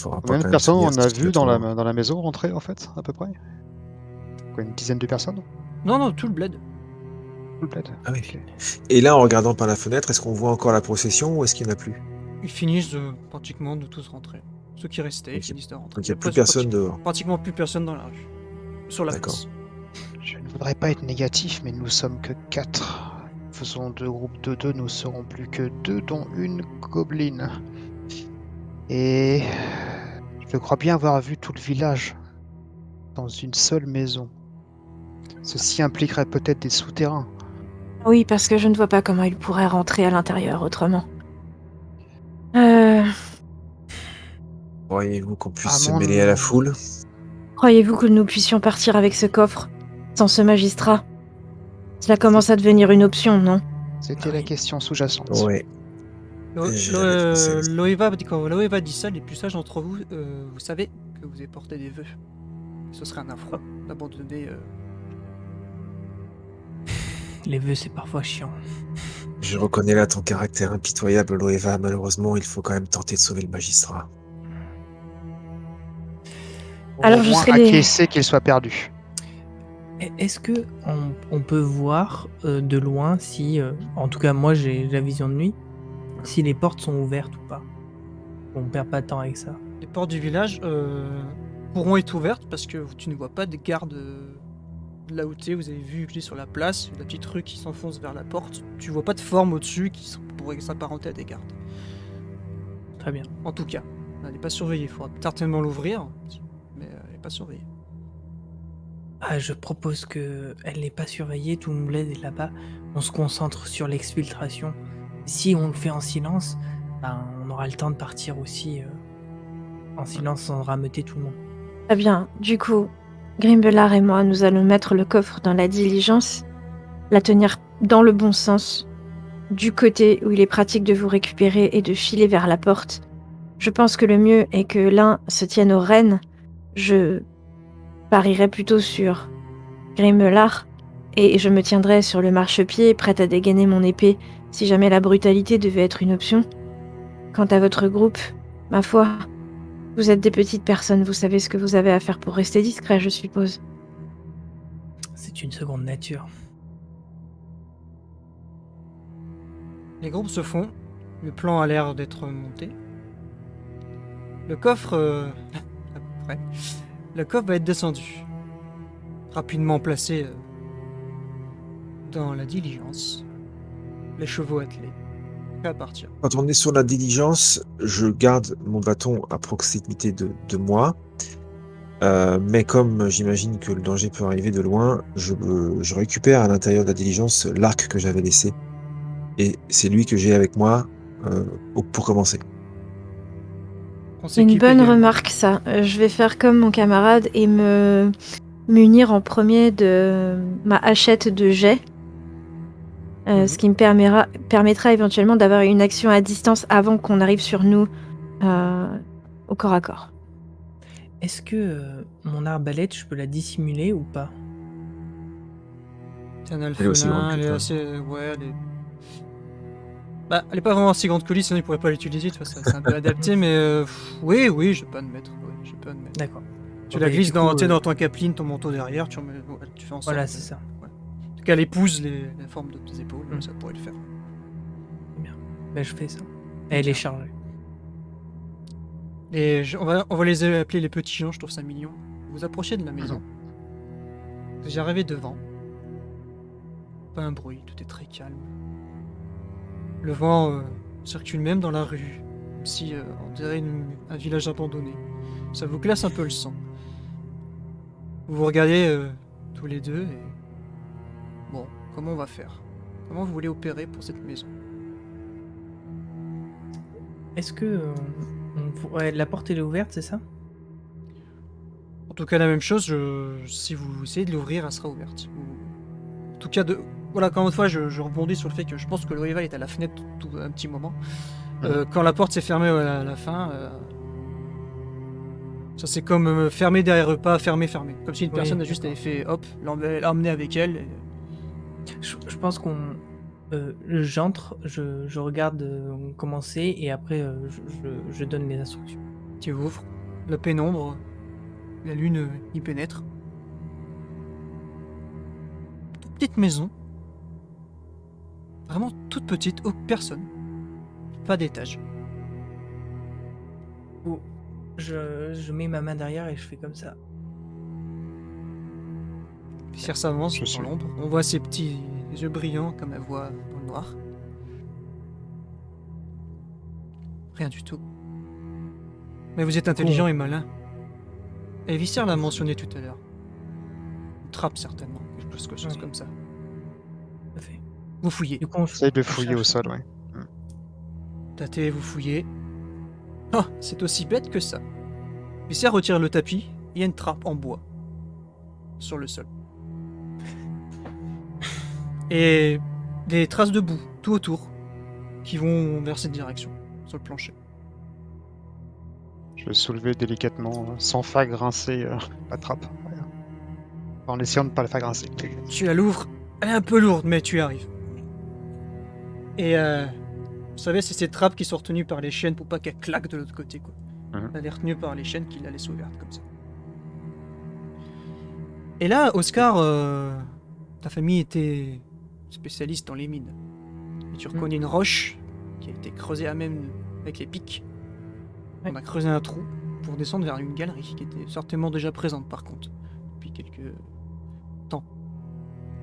Combien de personnes on a vu dans la maison rentrer, en fait, à peu près? Quoi, une dizaine de personnes? Non, tout le bled. Tout le bled. Ah oui. Okay. Et là, en regardant par la fenêtre, est-ce qu'on voit encore la procession ou est-ce qu'il n'y en a plus? Ils finissent pratiquement de tous rentrer. Ceux qui restaient, ils finissent de rentrer. Donc il n'y a plus personne dehors. Pratiquement plus personne dans la rue. Sur la place. Je ne voudrais pas être négatif, mais nous sommes que 4. Faisons 2 groupes de 2, nous serons plus que 2, dont une gobeline. Et je crois bien avoir vu tout le village dans une seule maison. Ceci impliquerait peut-être des souterrains. Oui, parce que je ne vois pas comment il pourrait rentrer à l'intérieur autrement. Euh, Croyez-vous qu'on puisse À se mêler à la mon... foule? Croyez-vous que nous puissions partir avec ce coffre sans ce magistrat? Cela C'est- commence à devenir une option, non? C'était la Oui. question sous-jacente. Ouais, j'avais pensé à ça. Quand Loeva dit ça, les plus sages d'entre vous, vous savez que vous avez porté des vœux. Ce serait un affront d'abandonner. Les vœux, c'est parfois chiant. Je reconnais là ton caractère impitoyable, Loeva. Malheureusement, il faut quand même tenter de sauver le magistrat. Alors, Au je moins serai acquiescer qu'il soit perdu. Est-ce que on peut voir de loin si, en tout cas moi j'ai la vision de nuit, si les portes sont ouvertes ou pas? On perd pas de temps avec ça. Les portes du village pourront être ouvertes parce que tu ne vois pas de gardes là où tu es. Vous avez vu sur la place, la petite rue qui s'enfonce vers la porte. Tu vois pas de forme au-dessus qui pourrait s'apparenter à des gardes. Très bien. En tout cas, elle n'est pas surveillée. Il faudra certainement l'ouvrir, mais elle n'est pas surveillée. Ah, je propose que elle n'est pas surveillée, tout le monde est là-bas. On se concentre sur l'exfiltration. Si on le fait en silence, ben, on aura le temps de partir aussi en silence sans rameuter tout le monde. Très bien. Du coup, Grimbelard et moi, nous allons mettre le coffre dans la diligence, la tenir dans le bon sens, du côté où il est pratique de vous récupérer et de filer vers la porte. Je pense que le mieux est que l'un se tienne aux rênes. Je parierais plutôt sur Grimbelard et je me tiendrai sur le marchepied, prête à dégainer mon épée si jamais la brutalité devait être une option. Quant à votre groupe, ma foi, vous êtes des petites personnes, vous savez ce que vous avez à faire pour rester discret, je suppose. C'est une seconde nature. Les groupes se font. Le plan a l'air d'être monté. Le coffre... à peu près. Le coffre va être descendu. Rapidement placé dans la diligence. Les chevaux attelés. Prêts à partir. Quand on est sur la diligence, je garde mon bâton à proximité de moi. Mais comme j'imagine que le danger peut arriver de loin, je récupère à l'intérieur de la diligence l'arc que j'avais laissé. Et c'est lui que j'ai avec moi pour commencer. On C'est une s'équipe bonne également. remarque, ça. Je vais faire comme mon camarade et me munir en premier de ma hachette de jet. Ce qui me permettra éventuellement d'avoir une action à distance avant qu'on arrive sur nous au corps à corps. Est-ce que mon arbalète, je peux la dissimuler ou pas? C'est un Elle est aussi grande alphelin, que elle est toi. assez... Ouais, elle est... Bah, elle est pas vraiment si grande que lui, sinon il pourrait pas l'utiliser, tu vois, c'est un peu adapté, mais... oui, je peux admettre. Ouais, je peux admettre. D'accord. Tu Ok, la glisses du coup, dans ton capeline, ton manteau derrière, tu fais en sorte... Voilà, c'est ça. Ouais. En tout cas, elle épouse la forme de tes épaules, Mm. ça pourrait le faire. Ben, je fais ça. Elle est chargée. Et on va les appeler les petits gens, je trouve ça mignon. Vous approchez de la maison. Vous y arrivez devant. Pas un bruit, tout est très calme. Le vent circule même dans la rue, comme si on dirait un village abandonné. Ça vous glace un peu le sang. Vous vous regardez tous les deux et... Bon, comment on va faire? Comment vous voulez opérer pour cette maison? Est-ce que ouais, la porte elle est ouverte, c'est ça? En tout cas, la même chose, si vous essayez de l'ouvrir, elle sera ouverte. En tout cas, voilà, encore une fois, je rebondis sur le fait que je pense que Loeva est à la fenêtre un petit moment. Quand la porte s'est fermée à la fin, ça c'est comme fermer derrière eux, pas fermer. Comme si une personne a juste d'accord. fait, hop, l'emmener avec elle. Et... Je pense qu'on... j'entre, je regarde commencer et après je donne les instructions. Tu ouvres, la pénombre, la lune y pénètre. Toute petite maison. Vraiment toute petite, personne. Pas d'étage. Je mets ma main derrière et je fais comme ça. Pierre s'avance Je dans suis. l'ombre. On voit ses petits yeux brillants comme elle voit dans le noir. Rien du tout. Mais vous êtes intelligent et malin. Et Visser l'a mentionné tout à l'heure. Une trappe, certainement. Quelque chose Oui. comme ça. Tout à fait. Vous fouillez. Du coup, on Essaye de on fouiller au cherche. sol, ouais. Tâtez, vous fouillez. Ah, c'est aussi bête que ça. Visser retire le tapis. Il y a une trappe en bois. Sur le sol. Et des traces de boue tout autour. Qui vont vers cette direction. Sur le plancher. Je vais soulever délicatement, sans faire grincer la trappe. Voilà. En essayant de ne pas la faire grincer. Tu la l'ouvres. Elle est un peu lourde, mais tu y arrives. Et vous savez, c'est ces trappes qui sont retenues par les chaînes pour pas qu'elles claquent de l'autre côté, quoi. Mhm. Elle est retenue par les chaînes qui la laissent ouverte comme ça. Et là, Oscar, ta famille était spécialiste dans les mines. Et tu reconnais une roche qui a été creusée à même avec les pics. Ouais. On a creusé un trou pour descendre vers une galerie qui était certainement déjà présente par contre, depuis quelques temps.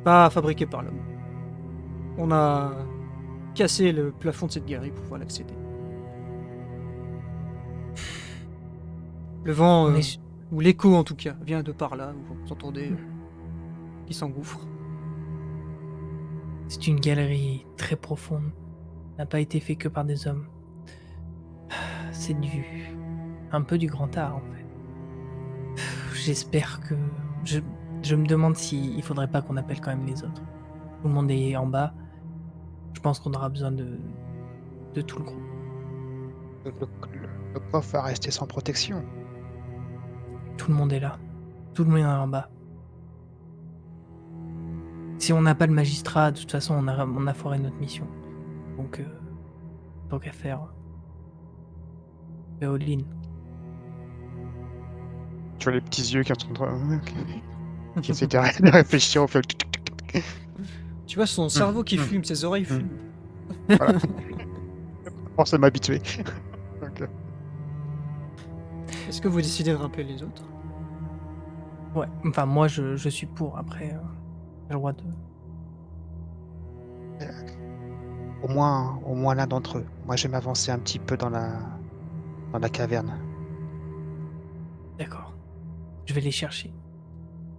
Pas fabriquée par l'homme. On a cassé le plafond de cette galerie pour pouvoir l'accéder. Le vent, On est su- ou l'écho en tout cas, vient de par là, où vous entendez qui s'engouffre. C'est une galerie très profonde. N'a pas été fait que par des hommes. C'est un peu du grand art en fait. J'espère que je me demande s'il faudrait pas qu'on appelle quand même les autres. Tout le monde est en bas. Je pense qu'on aura besoin de tout le groupe. Le coffre va rester sans protection. Tout le monde est là. Tout le monde est en bas. Si on n'a pas le magistrat, de toute façon, on a foiré notre mission. Donc, tant qu'à faire. All-in. Tu vois les petits yeux qui sont qui essaient de réfléchir au fait. Tu vois son cerveau qui fume, ses oreilles fument. Voilà. Force à m'habituer. Donc, Est-ce que vous décidez de rappeler les autres? Ouais, enfin, moi, je suis pour. Après, j'ai le droit de. au moins l'un d'entre eux. Moi, je vais m'avancer un petit peu dans la caverne. D'accord. Je vais les chercher.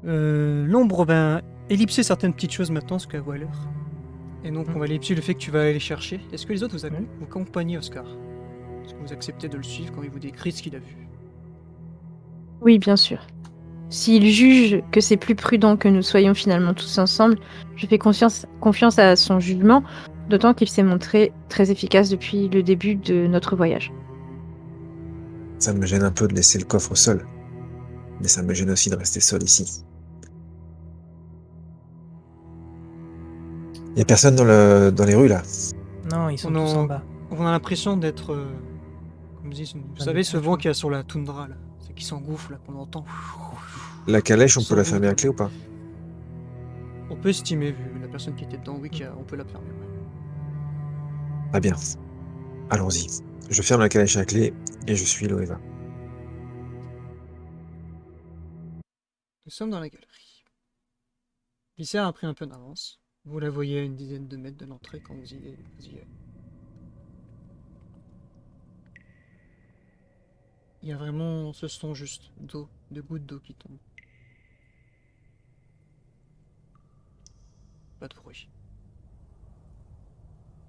L'ombre va ellipser certaines petites choses maintenant, parce qu'elle voit l'heure. Et donc on va ellipser le fait que tu vas aller les chercher. Est-ce que les autres vous accompagnent, Oscar? Est-ce que vous acceptez de le suivre quand il vous décrit ce qu'il a vu? Oui, bien sûr. S'il juge que c'est plus prudent que nous soyons finalement tous ensemble, je fais confiance à son jugement, d'autant qu'il s'est montré très efficace depuis le début de notre voyage. Ça me gêne un peu de laisser le coffre au sol. Mais ça me gêne aussi de rester seul ici. Il y a personne dans les rues, là. Non, ils sont tous en bas. On a l'impression d'être... comme dit, vous savez, ce vent qu'il y a sur la toundra, là. C'est qui s'engouffre, là, qu'on entend. La calèche, on peut la fermer à clé ou pas? On peut estimer, vu la personne qui était dedans, oui, on peut la fermer. Ah bien. Allons-y. Je ferme la calèche à clé et je suis Loeva. Nous sommes dans la galerie. Visser a pris un peu d'avance. Vous la voyez à une dizaine de mètres de l'entrée quand vous y êtes. Il y a vraiment ce son juste d'eau, de gouttes d'eau qui tombent. Pas de bruit.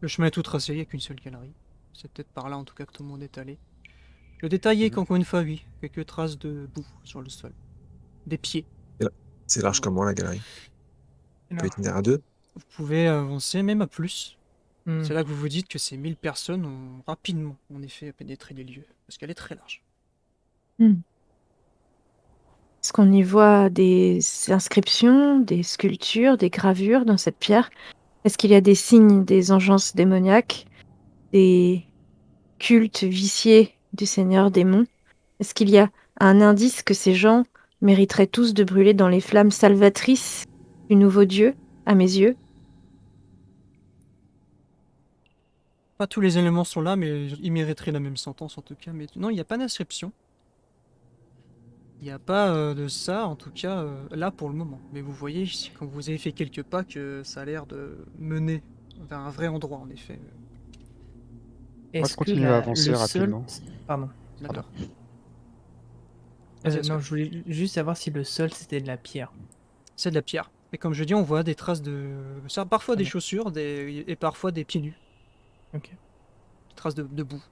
Le chemin est tout tracé, il n'y a qu'une seule galerie. C'est peut-être par là en tout cas que tout le monde est allé. Le détail est qu'encore une fois, oui, quelques traces de boue sur le sol. Des pieds. C'est large comment la galerie? On peut y tenir à deux? Vous pouvez avancer même à plus. Hmm. C'est là que vous vous dites que ces 1000 personnes ont rapidement, en effet, pénétré les lieux. Parce qu'elle est très large. Est-ce qu'on y voit des inscriptions, des sculptures, des gravures dans cette pierre? Est-ce qu'il y a des signes des engences démoniaques, des cultes viciés du Seigneur démon? Est-ce qu'il y a un indice que ces gens mériteraient tous de brûler dans les flammes salvatrices du nouveau Dieu, à mes yeux? Pas tous les éléments sont là, mais ils mériteraient la même sentence en tout cas. Mais non, il n'y a pas d'inscription. Il n'y a pas de ça, en tout cas, là pour le moment. Mais vous voyez, quand vous avez fait quelques pas, que ça a l'air de mener vers un vrai endroit, en effet. On va continuer à avancer le rapidement. sol... Pardon. D'accord. Vas-y, Non, Oscar. je voulais juste savoir si le sol c'était de la pierre. C'est de la pierre. Et comme je dis, on voit des traces de... ça, parfois Ah des bon. chaussures et parfois des pieds nus. Ok. Des traces de boue.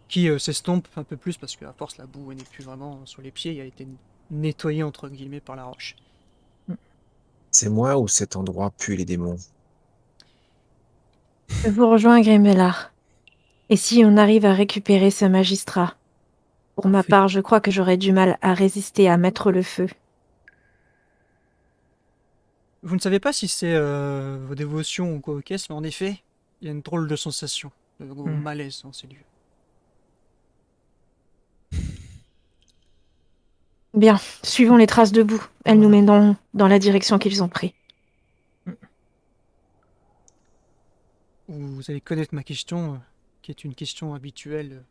Qui s'estompe un peu plus parce qu'à force, la boue n'est plus vraiment sur les pieds. Il a été nettoyé, entre guillemets, par la roche. C'est moi ou cet endroit pue les démons? Je vous rejoins, Grimellard. Et si on arrive à récupérer ce magistrat? Pour ma Parfait. part, je crois que j'aurais du mal à résister à mettre le feu. Vous ne savez pas si c'est vos dévotions ou quoi au caisse, mais en effet, il y a une drôle de sensation, de gros Hmm. malaise dans ces lieux. Bien, suivons les traces de boue. Elles nous Voilà. mèneront dans la direction qu'ils ont pris. Vous allez connaître ma question, qui est une question habituelle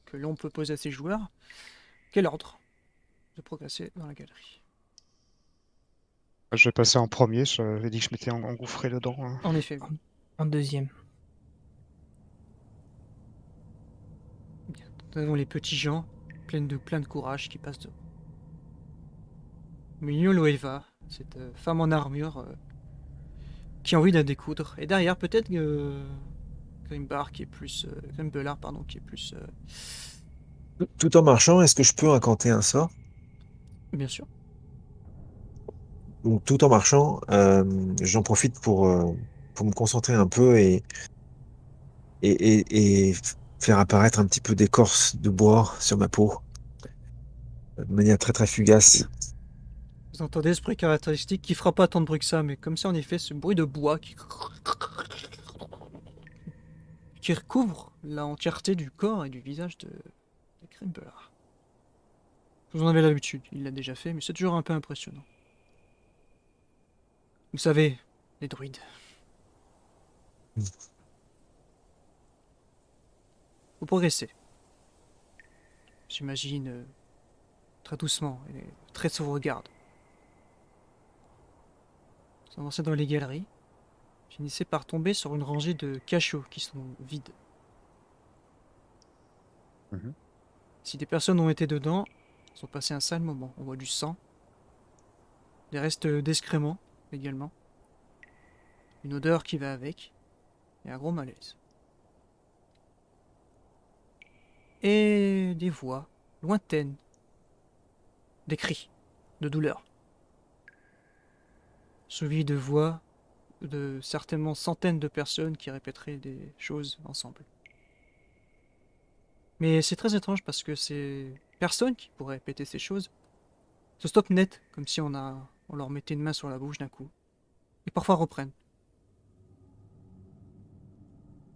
que l'on peut poser à ses joueurs. Quel ordre de progresser dans la galerie? Je vais passer en premier, j'avais dit que je m'étais engouffré dedans, hein. En effet, En deuxième. bien. Nous avons les petits gens, plein de courage, qui passent devant. Milieu Loeva, cette femme en armure qui a envie d'en découdre. Et derrière, peut-être Grimbellard qui est plus. Grimbellard, pardon, qui est plus. Tout en marchant, est-ce que je peux incanter un sort? Bien sûr. Donc, tout en marchant, j'en profite pour me concentrer un peu et faire apparaître un petit peu d'écorce de bois sur ma peau, de manière très très fugace. Vous entendez ce bruit caractéristique qui fera pas tant de bruit que ça, mais comme ça en effet, ce bruit de bois qui recouvre la entièreté du corps et du visage de Grimbellard. Vous en avez l'habitude, il l'a déjà fait, mais c'est toujours un peu impressionnant. Vous savez, les druides. Vous progressez. J'imagine très doucement et très sous vos regarde. Vous avancez dans les galeries. Finissez par tomber sur une rangée de cachots qui sont vides. Mhm. Si des personnes ont été dedans, ils ont passé un sale moment. On voit du sang, des restes d'excréments également, une odeur qui va avec, et un gros malaise. Et des voix lointaines, des cris de douleur, suivis de voix de certainement centaines de personnes qui répéteraient des choses ensemble. Mais c'est très étrange parce que ces personnes qui pourraient répéter ces choses se stoppent net, comme si on leur mettait une main sur la bouche d'un coup, et parfois reprennent.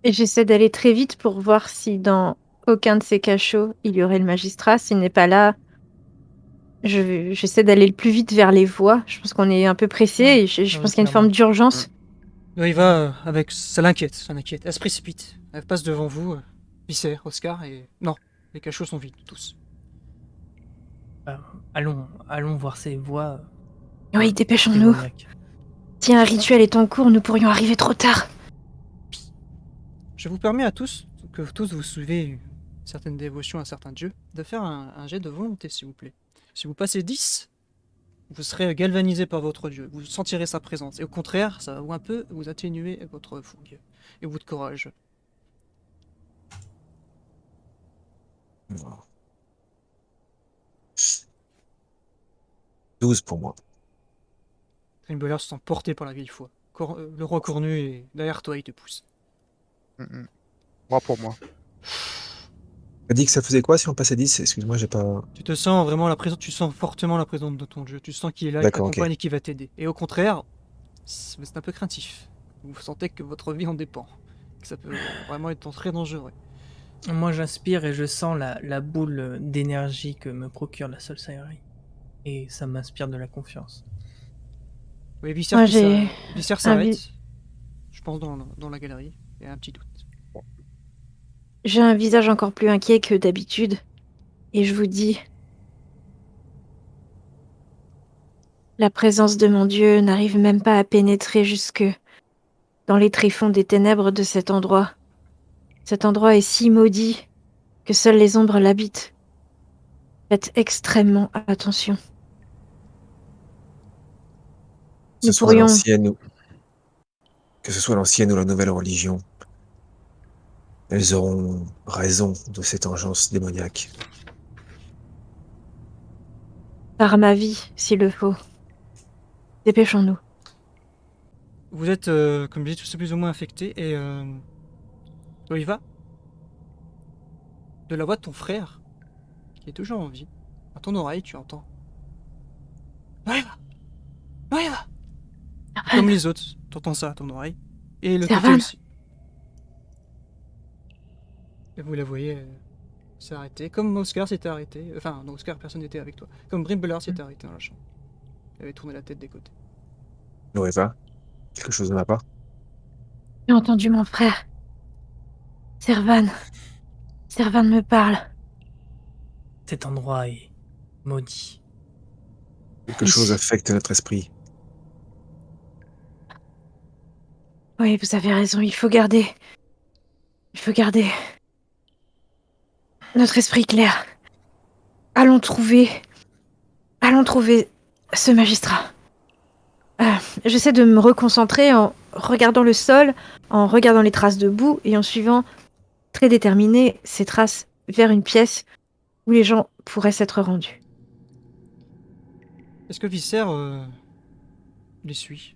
Et j'essaie d'aller très vite pour voir si dans aucun de ces cachots, il y aurait le magistrat. S'il n'est pas là, j'essaie d'aller le plus vite vers les voies. Je pense qu'on est un peu pressé Ouais. et je Ah pense oui, qu'il y a une clairement. forme d'urgence. Là, il va avec... Ça l'inquiète, ça l'inquiète. Elle se précipite. Elle passe devant vous, Visser, Oscar, et... Non, les cachots sont vides, tous. Allons voir ces voix Oui, dépêchons-nous. démoniaques. Si un rituel est en cours, nous pourrions arriver trop tard. Je vous permets à tous, que tous vous suivez une certaine dévotion à certains dieux, de faire un jet de volonté, s'il vous plaît. Si vous passez 10, vous serez galvanisé par votre dieu. Vous sentirez sa présence. Et au contraire, ça va un peu vous atténuer votre fougue et votre courage. Voilà. 12 pour moi. Grimbellard se sent porté par la vieille foi. Le roi cornu est derrière toi, il te pousse. Mhm. Moi pour moi. Tu as dit que ça faisait quoi si on passait 10? Excuse-moi, j'ai pas. Tu te sens vraiment la présence, tu sens fortement la présence de ton dieu. Tu sens qu'il est là, il D'accord, ok. t'accompagne et qu'il va t'aider. Et au contraire, c'est un peu craintif. Vous sentez que votre vie en dépend. Que ça peut vraiment être très dangereux. Moi, j'inspire et je sens la boule d'énergie que me procure la sorcellerie. Et ça m'inspire de la confiance. Oui, Visser Moi, Visser un vi- s'arrête, je pense, dans la galerie. Il y a un petit doute. j'ai un visage encore plus inquiet que d'habitude. Et je vous dis, la présence de mon Dieu n'arrive même pas à pénétrer jusque dans les tréfonds des ténèbres de cet endroit. Cet endroit est si maudit que seules les ombres l'habitent. Faites extrêmement attention. Que Nous ce soit pourrions... l'ancienne ou la nouvelle religion, elles auront raison de cette engeance démoniaque. Par ma vie, s'il le faut. Dépêchons-nous. Vous êtes, comme je dis, tous plus ou moins infectés et Oliva, de la voix de ton frère, qui est toujours en vie, à ton oreille, tu entends. Oliva! Oliva! Comme les autres, t'entends ça à ton oreille. Et le côté Servan. aussi. Et vous la voyez s'arrêter, comme Oscar s'était arrêté. Enfin, non, Oscar, personne n'était avec toi. Comme Brimbellard s'était arrêté dans la chambre. Il avait tourné la tête des côtés. Loeva, quelque chose ne va pas? J'ai entendu mon frère. Servan. Servan me parle. Cet endroit est maudit. Quelque chose affecte notre esprit. Oui, vous avez raison, il faut garder notre esprit clair. Allons trouver ce magistrat. J'essaie de me reconcentrer en regardant le sol, en regardant les traces de boue et en suivant très déterminé ces traces vers une pièce où les gens pourraient s'être rendus. Est-ce que Visser les suit?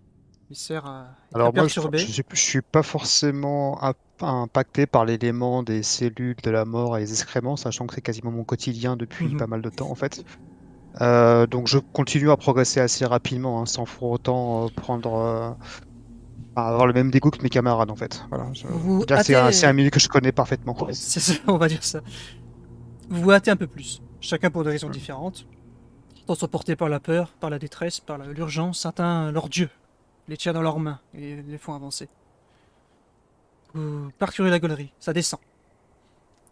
Visser est Alors très moi, perturbé. je suis pas forcément impacté par l'élément des cellules de la mort et les excréments, sachant que c'est quasiment mon quotidien depuis pas mal de temps en fait. Donc je continue à progresser assez rapidement, hein, sans pour autant avoir le même dégoût que mes camarades en fait. Voilà, Vous dire que c'est un milieu que je connais parfaitement. C'est ça, on va dire ça. Vous vous hâtez un peu plus, chacun pour des raisons différentes. Certains sont portés par la peur, par la détresse, par l'urgence, certains leur dieu les tiennent dans leurs mains et les font avancer. Vous parcourez la galerie, ça descend.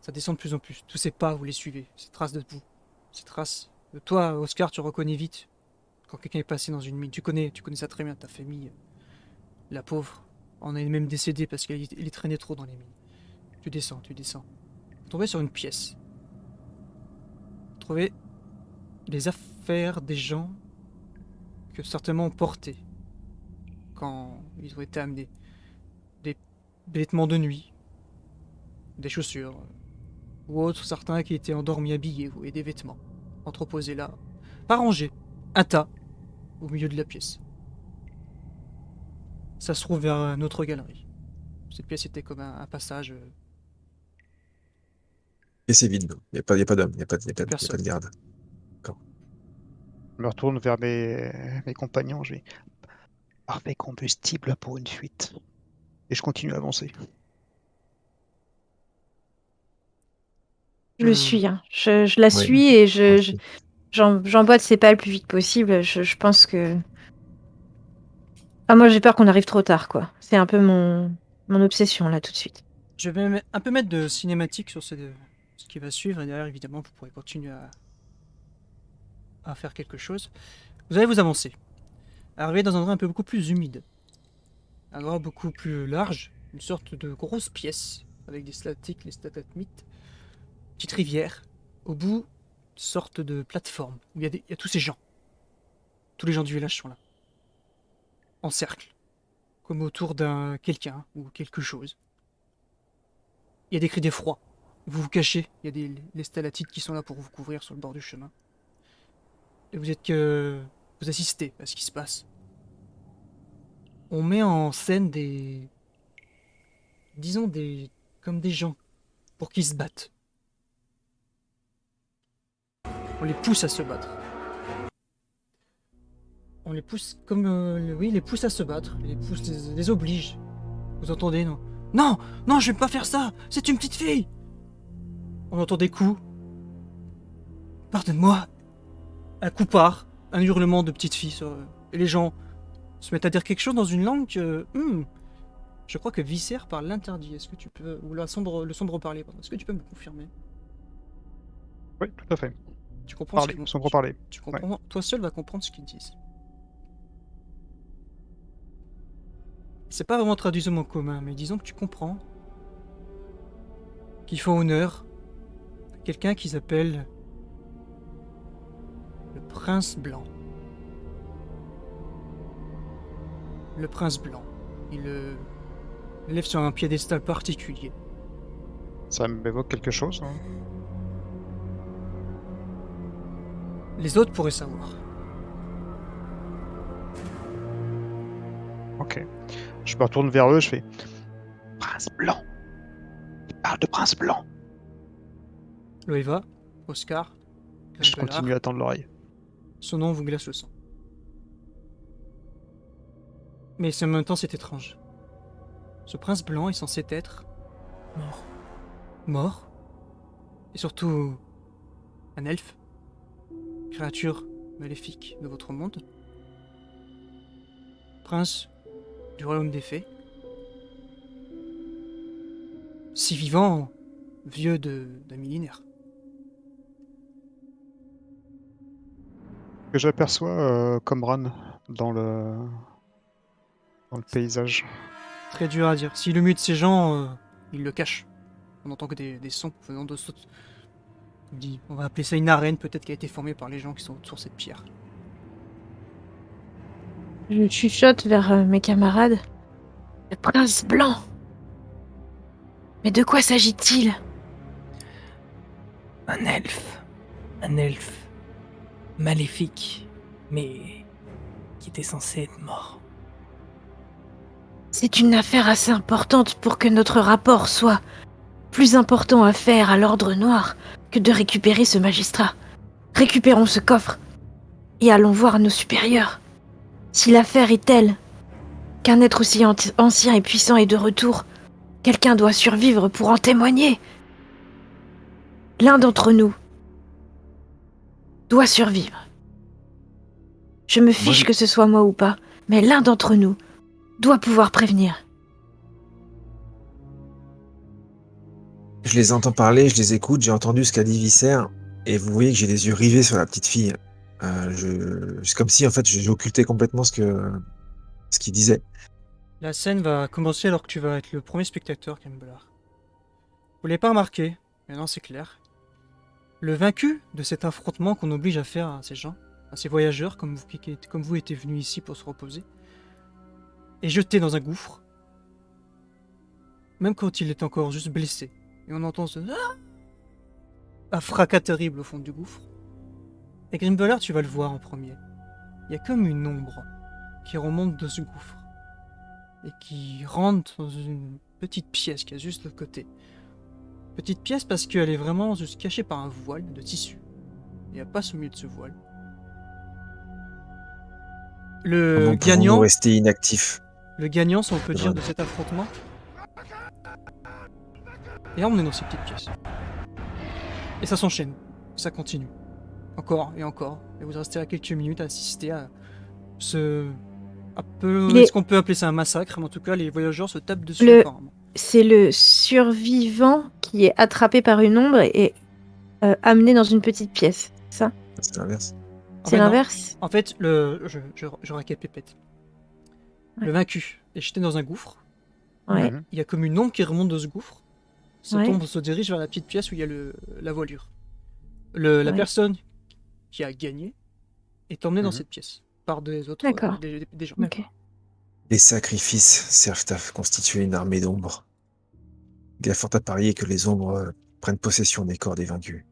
Ça descend de plus en plus. Tous ces pas, vous les suivez, ces traces de boue, ces traces. Toi, Oscar, tu reconnais vite quand quelqu'un est passé dans une mine. Tu connais ça très bien, ta famille. La pauvre en est même décédée parce qu'il traînait trop dans les mines. Tu descends. Vous tombez sur une pièce. Vous trouvez les affaires des gens que certainement ont portés quand ils ont été amenés. Des vêtements de nuit, des chaussures, ou autres, certains qui étaient endormis habillés, et des vêtements, entreposés là, pas rangés, un tas, au milieu de la pièce. Ça se trouve vers une autre galerie. Cette pièce était comme un passage. Et c'est vide. Il n'y a pas d'homme, il n'y a pas Personne. de garde. Je me retourne vers mes compagnons, je dis parfait combustible pour une fuite. Et je continue à avancer. Je le suis, hein. Je la suis et j'emboîte ses pas le plus vite possible. Je pense que... Ah, moi j'ai peur qu'on arrive trop tard, quoi. C'est un peu mon obsession, là, tout de suite. Je vais un peu mettre de cinématique sur ce qui va suivre, et derrière, évidemment, vous pourrez continuer à faire quelque chose. Vous allez vous avancer. Arriver dans un endroit un peu beaucoup plus humide. Un endroit beaucoup plus large, une sorte de grosse pièce, avec des stalactites, les stalagmites, petite rivière. Au bout, une sorte de plateforme, où il y a tous ces gens. Tous les gens du village sont là. En cercle. Comme autour d'un quelqu'un ou quelque chose. Il y a des cris d'effroi. Vous vous cachez, il y a les stalactites qui sont là pour vous couvrir sur le bord du chemin. Et vous assistez à ce qui se passe. On met en scène comme des gens, pour qu'ils se battent. On les pousse à se battre. On les pousse les pousse à se battre, les oblige. Vous entendez, non? Non, non, je vais pas faire ça, c'est une petite fille. On entend des coups. Pardonne-moi. Un coup part, un hurlement de petite fille. Et les gens se mettent à dire quelque chose dans une langue que... je crois que Visser parle l'interdit. Est-ce que tu peux... Ou le sombre parler, pardon. Est-ce que tu peux me confirmer? Oui, tout à fait. Tu comprends Sombre parler. Tu comprends. Ouais. Toi seul vas comprendre ce qu'ils disent. C'est pas vraiment traduit au mot commun, mais disons que tu comprends qu'ils font honneur à quelqu'un qu'ils appellent Le prince blanc. Le prince blanc. Il le lève sur un piédestal particulier. Ça m'évoque quelque chose, hein. Les autres pourraient savoir. Ok. Je me retourne vers eux, je fais Prince blanc. Il parle de prince blanc. Loeva, Oscar, Je Gringoire, continue à tendre l'oreille. son nom vous glace le sang. Mais en même temps, c'est étrange. Ce prince blanc est censé être Mort. mort, et surtout un elfe, créature maléfique de votre monde, prince du royaume des fées, si vivant, vieux d'un millénaire. Que j'aperçois Comran dans le paysage. Très dur à dire. S'il le mue de ces gens, il le cache. On entend que des sons venant de saute. Il dit, on va appeler ça une arène, peut-être qui a été formée par les gens qui sont sur cette pierre. Je chuchote vers mes camarades. Le prince blanc. Mais de quoi s'agit-il? Un elfe. Un elfe. Maléfique. Mais qui était censé être mort. C'est une affaire assez importante pour que notre rapport soit plus important à faire à l'Ordre Noir que de récupérer ce magistrat. Récupérons ce coffre et allons voir nos supérieurs. Si l'affaire est telle qu'un être aussi ancien et puissant est de retour, quelqu'un doit survivre pour en témoigner. L'un d'entre nous doit survivre. Je me fiche que ce soit moi ou pas, mais l'un d'entre nous doit pouvoir prévenir. Je les entends parler, je les écoute, j'ai entendu ce qu'a dit Visser, et vous voyez que j'ai les yeux rivés sur la petite fille. C'est comme si en fait j'ai occulté complètement ce qu'il disait. La scène va commencer alors que tu vas être le premier spectateur, Grimbelar. Vous l'avez pas remarqué, maintenant c'est clair. Le vaincu de cet affrontement qu'on oblige à faire à ces gens, à ces voyageurs comme vous étiez venus ici pour se reposer, est jeté dans un gouffre, même quand il est encore juste blessé. Et on entend ce un fracas terrible au fond du gouffre. Et Grimbelar, tu vas le voir en premier. Il y a comme une ombre qui remonte de ce gouffre et qui rentre dans une petite pièce qui est juste de l'autre côté. Petite pièce parce qu'elle est vraiment juste cachée par un voile de tissu. Il n'y a pas au milieu de ce voile. Le Comment pouvons-nous gagnant, rester inactifs? le gagnant, si on peut C'est dire, vrai. de cet affrontement, est emmené dans ces petites pièces. Et ça s'enchaîne, ça continue. Encore et encore. Et vous restez là quelques minutes à assister à ce... Est-ce qu'on peut appeler ça un massacre? Mais en tout cas, les voyageurs se tapent dessus apparemment. C'est le survivant qui est attrapé par une ombre et amené dans une petite pièce, c'est ça? C'est l'inverse. C'est l'inverse? En fait, je récapépète. Ouais. Le vaincu est jeté dans un gouffre. Ouais. Il y a comme une ombre qui remonte de ce gouffre. Cette Ouais. ombre se dirige vers la petite pièce où il y a la voilure. La personne qui a gagné est emmenée dans cette pièce par des autres D'accord. des gens. Ok. Les sacrifices servent à constituer une armée d'ombres. Il y a fort à parier que les ombres prennent possession des corps des vaincus.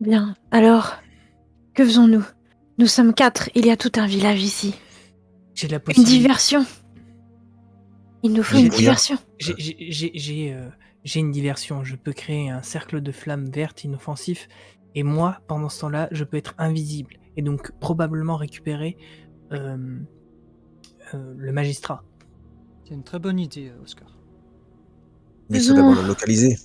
Bien. Alors, que faisons-nous? Nous sommes 4, il y a tout un village ici. J'ai la Une possibilité. diversion. Il nous faut J'ai une rien. diversion. J'ai une diversion. Je peux créer un cercle de flammes vertes inoffensif. Et moi, pendant ce temps-là, je peux être invisible. Et donc, probablement récupérer le magistrat. C'est une très bonne idée, Oscar. Mais il faut d'abord le localiser.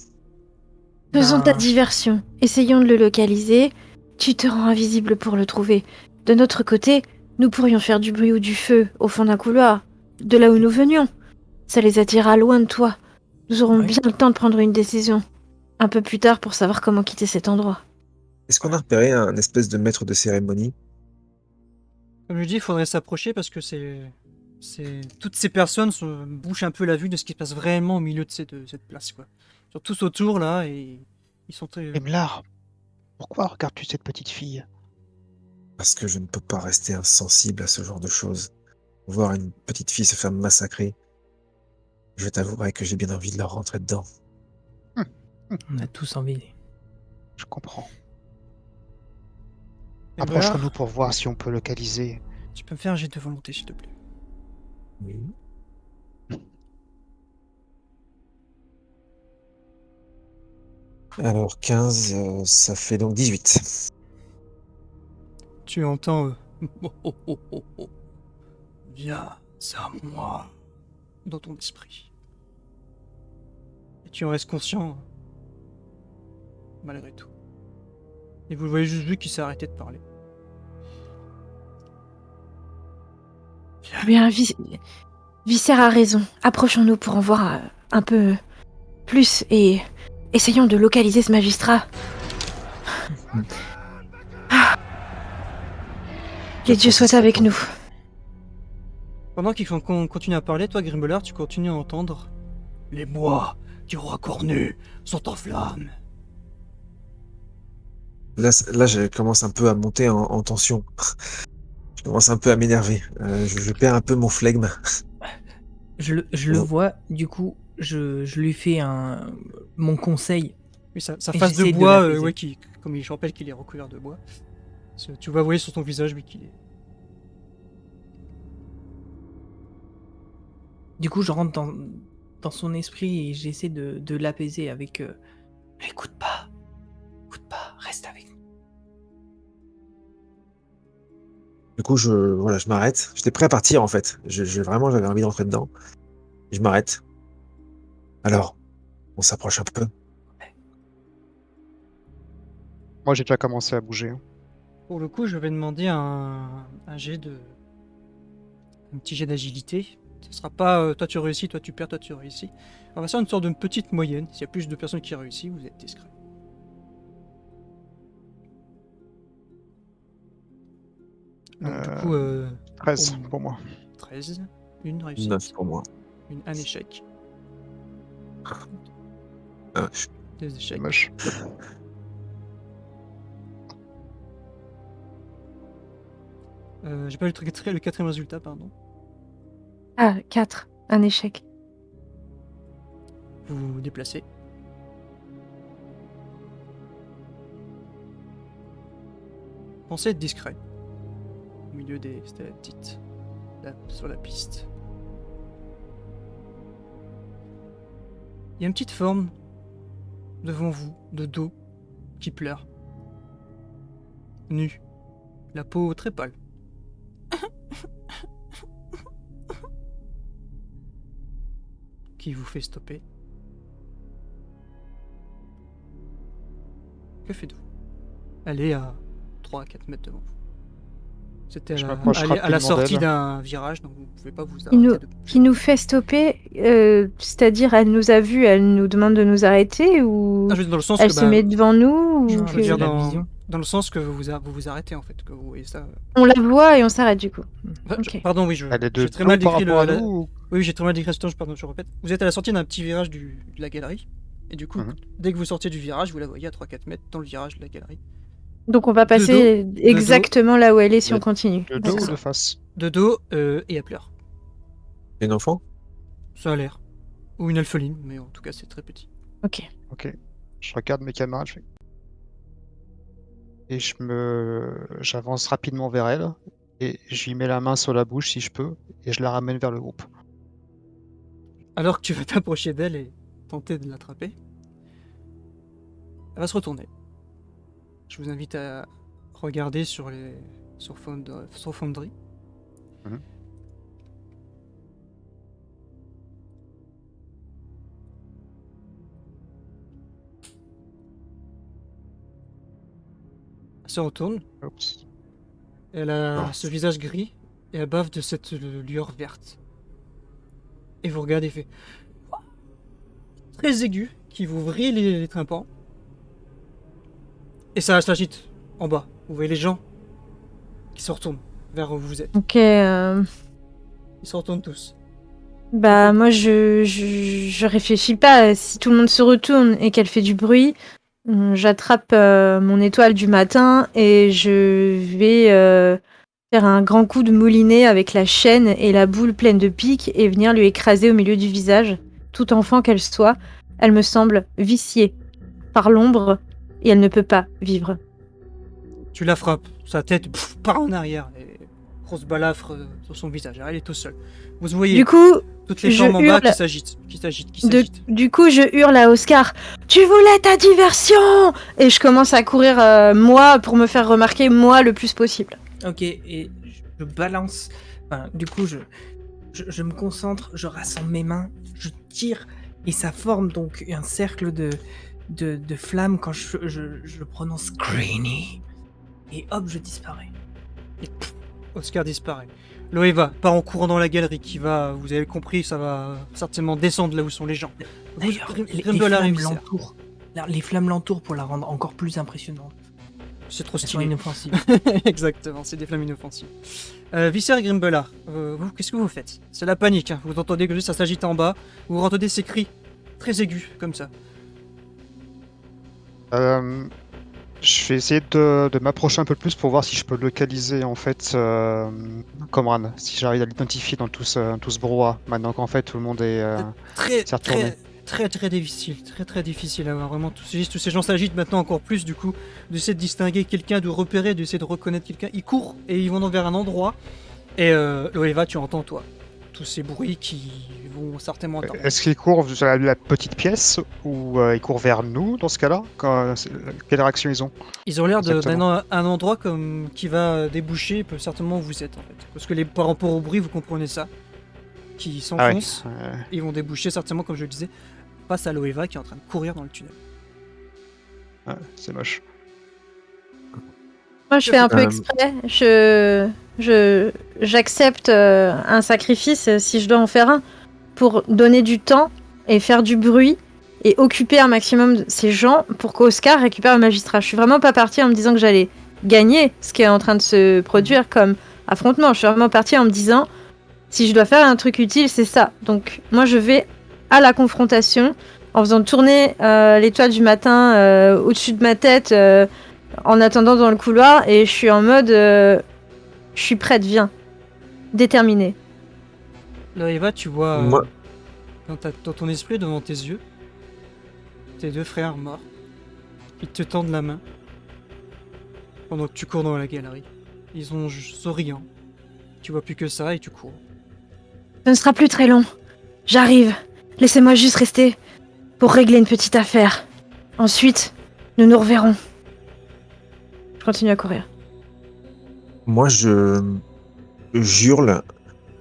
Faisons Ben, ta diversion. Essayons de le localiser. Tu te rends invisible pour le trouver. De notre côté, nous pourrions faire du bruit ou du feu au fond d'un couloir, de là où nous venions. Ça les attirera loin de toi. Nous aurons Ouais. bien le temps de prendre une décision. Un peu plus tard pour savoir comment quitter cet endroit. Est-ce qu'on a repéré un espèce de maître de cérémonie? Comme je dis, il faudrait s'approcher parce que toutes ces personnes bouchent un peu la vue de ce qui se passe vraiment au milieu de cette place, quoi. Ils sont tous autour là et ils sont très. Emlar, pourquoi regardes-tu cette petite fille? Parce que je ne peux pas rester insensible à ce genre de choses. Voir une petite fille se faire massacrer, je t'avouerai que j'ai bien envie de leur rentrer dedans. On a tous envie. Je comprends. Et Approchons-nous pour voir si on peut localiser. tu peux me faire un jet de volonté, s'il te plaît. Oui. Alors 15, ça fait donc 18. Tu entends oh, oh, oh, oh, oh. Viens à moi dans ton esprit. Et tu en restes conscient malgré tout. Et vous le voyez juste vu qu'il s'est arrêté de parler. Bien, Viscère a raison. Approchons-nous pour en voir un peu plus et essayons de localiser ce magistrat. Que Dieu soit avec nous. Pendant qu'ils continuent à parler, toi Grimbelard, tu continues à entendre les bois du roi cornu sont en flammes. Là, je commence un peu à monter en tension. Je commence un peu à m'énerver. Je perds un peu mon flegme. Je le vois, du coup, je lui fais mon conseil. Oui, sa Et face de j'essaie de bois, l'apaiser. comme je rappelle qu'il est recouvert de bois. Tu vas voir sur ton visage, oui, qu'il est. Du coup, je rentre dans son esprit et j'essaie de l'apaiser avec écoute pas, reste avec nous. Du coup, je m'arrête. J'étais prêt à partir en fait. Vraiment, j'avais envie d'entrer dedans. Je m'arrête. Alors, on s'approche un peu. Moi, j'ai déjà commencé à bouger. Pour le coup, je vais demander un petit jet d'agilité. Ce sera pas toi tu réussis, toi tu perds, toi tu réussis. On va faire une sorte de petite moyenne. S'il y a plus de personnes qui réussissent, vous êtes discret. Donc du coup, 13 pour moi. 13, une réussite, 9 pour moi. un échec, Ah, 2 C'est échecs. moche. J'ai pas le quatrième résultat, pardon. Ah, 4. Un échec. Vous vous déplacez. Pensez être discret. Au milieu des stalactites. Là, sur la piste. Il y a une petite forme devant vous, de dos, qui pleure. Nue. La peau très pâle. Qui vous fait stopper. Que faites-vous? Elle est à 3 à 4 mètres devant vous. C'était Je m'approche à la rapidement sortie d'elle. d'un virage, donc vous ne pouvez pas vous Qui arrêter. qui nous fait stopper, c'est-à-dire elle nous a vus, elle nous demande de nous arrêter ou Ah, je veux dire dans le sens elle que se met devant nous Je ou je veux dire la dans, vision. dans le sens que vous vous arrêtez en fait, que vous voyez ça. on la voit et on s'arrête du coup. Enfin, Ok. pardon, oui, Elle est de j'ai très dos mal par décrit rapport à la- nous ou... Oui, j'ai très mal décrit la situation, pardon, je répète. Vous êtes à la sortie d'un petit virage de la galerie, et du coup, Mhm. dès que vous sortiez du virage, vous la voyez à 3-4 mètres dans le virage de la galerie. Donc on va passer exactement là où elle est si De- on continue. De dos C'est ou ça. de face? De dos, et elle pleure. un enfant? Ça a l'air. Ou une alpheline, mais en tout cas, c'est très petit. Ok. Ok. Je regarde mes camarades. Et j'avance rapidement vers elle. Et je lui mets la main sur la bouche si je peux. Et je la ramène vers le groupe. Alors que tu vas t'approcher d'elle et tenter de l'attraper, elle va se retourner. Je vous invite à regarder sur Foundry. Mhm. Elle se retourne, Oups. elle a Oh. ce visage gris et elle bave de cette lueur verte. Et vous regardez et fait très aigu qui vous vrille les tympans. Et ça s'agite en bas. Vous voyez les gens qui se retournent vers où vous êtes. Ok. Ils se retournent tous. Bah moi je réfléchis pas. Si tout le monde se retourne et qu'elle fait du bruit, J'attrape mon étoile du matin et je vais faire un grand coup de moulinet avec la chaîne et la boule pleine de pics et venir lui écraser au milieu du visage. Tout enfant qu'elle soit, elle me semble viciée par l'ombre et elle ne peut pas vivre. Tu la frappes, sa tête part en arrière, et grosse balafre sur son visage. Elle est tout seule. Vous voyez Du coup, toutes les je formes en bas hurle. qui s'agitent, qui s'agitent. Du coup, je hurle à Oscar, tu voulais ta diversion! Et je commence à courir, moi, pour me faire remarquer, moi, le plus possible. Ok, et je balance. Enfin, du coup, je me concentre, je rassemble mes mains, je tire, et ça forme donc un cercle de flammes quand je prononce Greeny. Et hop, je disparais. Et Oscar disparaît. Loeva part en courant dans la galerie qui va, vous avez compris, ça va certainement descendre là où sont les gens. D'ailleurs, les Grimbelar flammes arrive, l'entourent. Les flammes l'entourent pour la rendre encore plus impressionnante. c'est trop Elles sont stylé. inoffensives. Exactement, c'est des flammes inoffensives. Visser et Grimbelar, qu'est-ce que vous faites? C'est la panique, hein. Vous entendez que ça s'agite en bas, vous entendez ces cris très aigus, comme ça. Je vais essayer de m'approcher un peu plus pour voir si je peux localiser en fait Comran, si j'arrive à l'identifier dans tout ce brouhaha, maintenant qu'en fait tout le monde est s'est retourné. Très difficile à voir, vraiment. Tous ces gens s'agitent maintenant encore plus, du coup, d'essayer de distinguer quelqu'un, de repérer, d'essayer de reconnaître quelqu'un. Ils courent et ils vont vers un endroit. Et Loeva, tu entends, toi, tous ces bruits qui vont certainement attendre. Est-ce qu'ils courent vers la petite pièce ou ils courent vers nous dans ce cas-là? Quelle réaction ils ont? Ils ont l'air Exactement. d'un un endroit comme qui va déboucher peut certainement où vous êtes en fait. Parce que par rapport au bruit, vous comprenez ça. Qui Ah ouais. s'enfoncent, ils vont déboucher certainement, comme je le disais, face à Loeva qui est en train de courir dans le tunnel. Ouais, c'est moche. Moi, je fais un peu exprès. J'accepte un sacrifice si je dois en faire un pour donner du temps et faire du bruit et occuper un maximum ces gens pour qu'Oscar récupère le magistrat. Je suis vraiment pas partie en me disant que j'allais gagner ce qui est en train de se produire comme affrontement. Je suis vraiment partie en me disant si je dois faire un truc utile, c'est ça. Donc moi, je vais à la confrontation en faisant tourner l'étoile du matin au-dessus de ma tête en attendant dans le couloir et je suis en mode je suis prête, viens. Déterminée. Loeva, tu vois Moi- dans ton esprit, devant tes yeux, tes deux frères morts. Ils te tendent la main pendant que tu cours dans la galerie. Ils sont souriants. Tu vois plus que ça et tu cours. Ce ne sera plus très long. J'arrive. Laissez-moi juste rester pour régler une petite affaire. Ensuite, nous nous reverrons. Je continue à courir. Moi, je hurle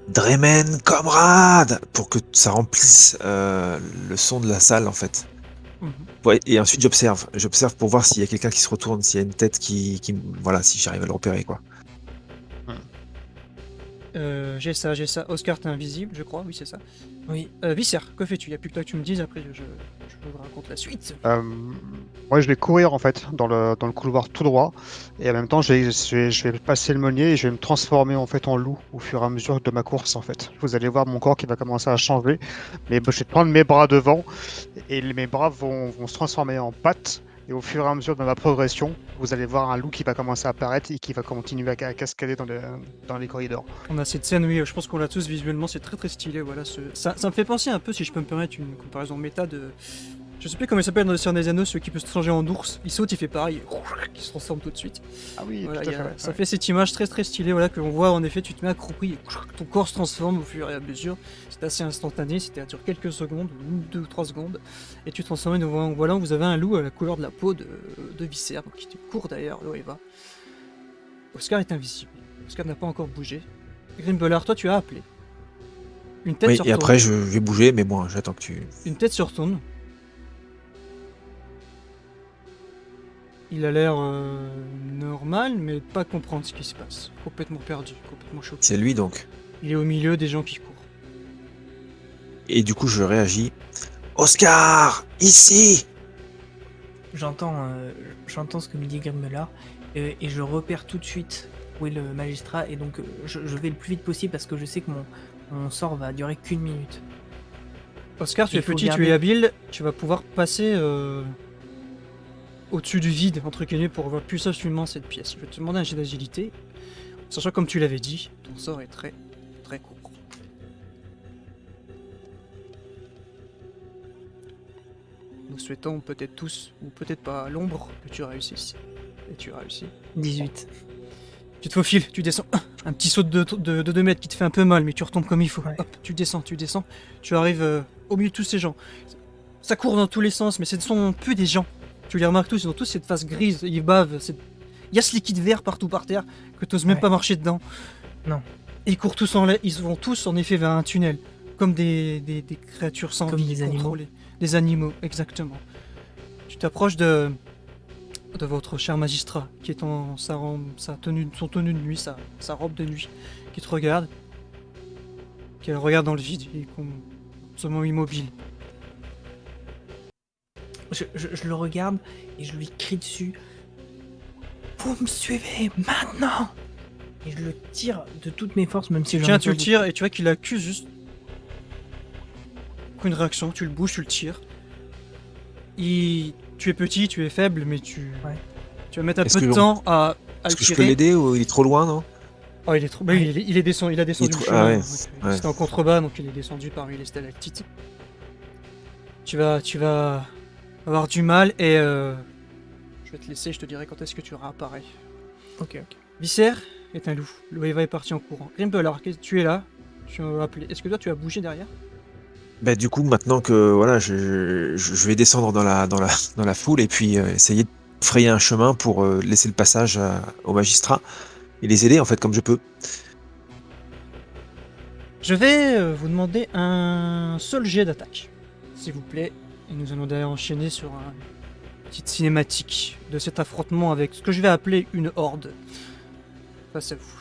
Dremen, comrade, pour que ça remplisse le son de la salle en fait. Ouais, et ensuite j'observe pour voir s'il y a quelqu'un qui se retourne, s'il y a une tête qui voilà, si j'arrive à le repérer quoi. J'ai ça. Oscar, t'es invisible, je crois, oui, c'est ça. Oui. Visser, que fais-tu? Il n'y a plus que toi que tu me dises, après je vous raconte la suite. Moi, je vais courir en fait dans le couloir tout droit et en même temps, je vais passer le meunier et je vais me transformer en fait en loup au fur et à mesure de ma course en fait. Vous allez voir mon corps qui va commencer à changer, mais je vais prendre mes bras devant et mes bras vont se transformer en pattes. Et au fur et à mesure de ma progression, vous allez voir un loup qui va commencer à apparaître et qui va continuer à cascader dans les corridors. On a cette scène, oui, je pense qu'on l'a tous visuellement, c'est très stylé, voilà. Ça me fait penser un peu, si je peux me permettre une comparaison méta de... Je sais plus comment il s'appelle dans le Seigneur des Anneaux, celui qui peut se changer en ours. Il saute, il fait pareil, il se transforme tout de suite. Ah oui, Voilà, tout à fait. ça fait cette image très stylée, voilà, qu'on voit en effet, tu te mets accroupi et ton corps se transforme au fur et à mesure. C'est assez instantané, c'était à durer quelques secondes, 2 ou 3 secondes, et tu te transformes, et voilà, vous avez un loup à la couleur de la peau de Visser, qui te court d'ailleurs, Loeva. Oscar est invisible, Oscar n'a pas encore bougé. Grimbelar, toi tu as appelé. Une tête Oui, se et retourne. après je vais bouger, mais bon, j'attends que tu... Une tête se retourne. Il a l'air normal, mais pas comprendre ce qui se passe. Complètement perdu, complètement choqué. C'est lui donc. Il est au milieu des gens qui courent. Et du coup je réagis. Oscar, ici. J'entends ce que me dit Grimbelar et je repère tout de suite où est le magistrat et donc je vais le plus vite possible parce que je sais que mon sort va durer qu'une minute. Oscar, tu Il es faut petit, garder- tu es habile, tu vas pouvoir passer au-dessus du vide, entre guillemets, pour voir plus absolument cette pièce. Je vais te demander un jet d'agilité, sachant comme tu l'avais dit, ton sort est très très court. Nous souhaitons peut-être tous, ou peut-être pas, à l'ombre, que tu réussisses. Et tu réussis. 18. Tu te faufiles, tu descends. Un petit saut de 2 mètres qui te fait un peu mal, mais tu retombes comme il faut. Ouais. Hop, tu descends. Tu arrives au milieu de tous ces gens. Ça court dans tous les sens, mais ce ne sont plus des gens. Tu les remarques tous, ils ont tous cette face grise, ils bavent. Il y a ce liquide vert partout par terre que tu n'oses même Ouais. pas marcher dedans. Non. Et ils courent tous ils vont tous en effet vers un tunnel. Comme des créatures sans Comme vie. des animaux. contrôlées. Des animaux, exactement. Tu t'approches de votre cher magistrat, qui est en son tenue de nuit, sa robe de nuit, qui te regarde, qui regarde dans le vide, et complètement immobile. Je le regarde et je lui crie dessus. Vous me suivez maintenant! Et je le tire de toutes mes forces, même si j'en ai Tiens, pas tu le beaucoup. tires et tu vois qu'il accuse juste une réaction, tu le bouges, tu le tires. Tu es petit, tu es faible, mais tu vas mettre un Est-ce peu de que temps à le Est-ce que je peux tirer. l'aider ou il est trop loin, non? Oh, il est trop. Bah, il est descendu. Il a descendu le trop- chemin. ah ouais, donc, ouais. C'était en contrebas, donc il est descendu parmi les stalactites. Tu vas avoir du mal et je vais te laisser. Je te dirai quand est-ce que tu réapparais. Ok. Viscère est un loup. Loeva est parti en courant. Grimbler, tu es là. Tu as appelé. Est-ce que toi tu as bougé derrière? Bah, du coup, maintenant que voilà, je vais descendre dans la foule et puis essayer de frayer un chemin pour laisser le passage aux magistrats et les aider en fait comme je peux. Je vais vous demander un seul jet d'attaque, s'il vous plaît. Et nous allons d'ailleurs enchaîner sur une petite cinématique de cet affrontement avec ce que je vais appeler une horde. Face à vous.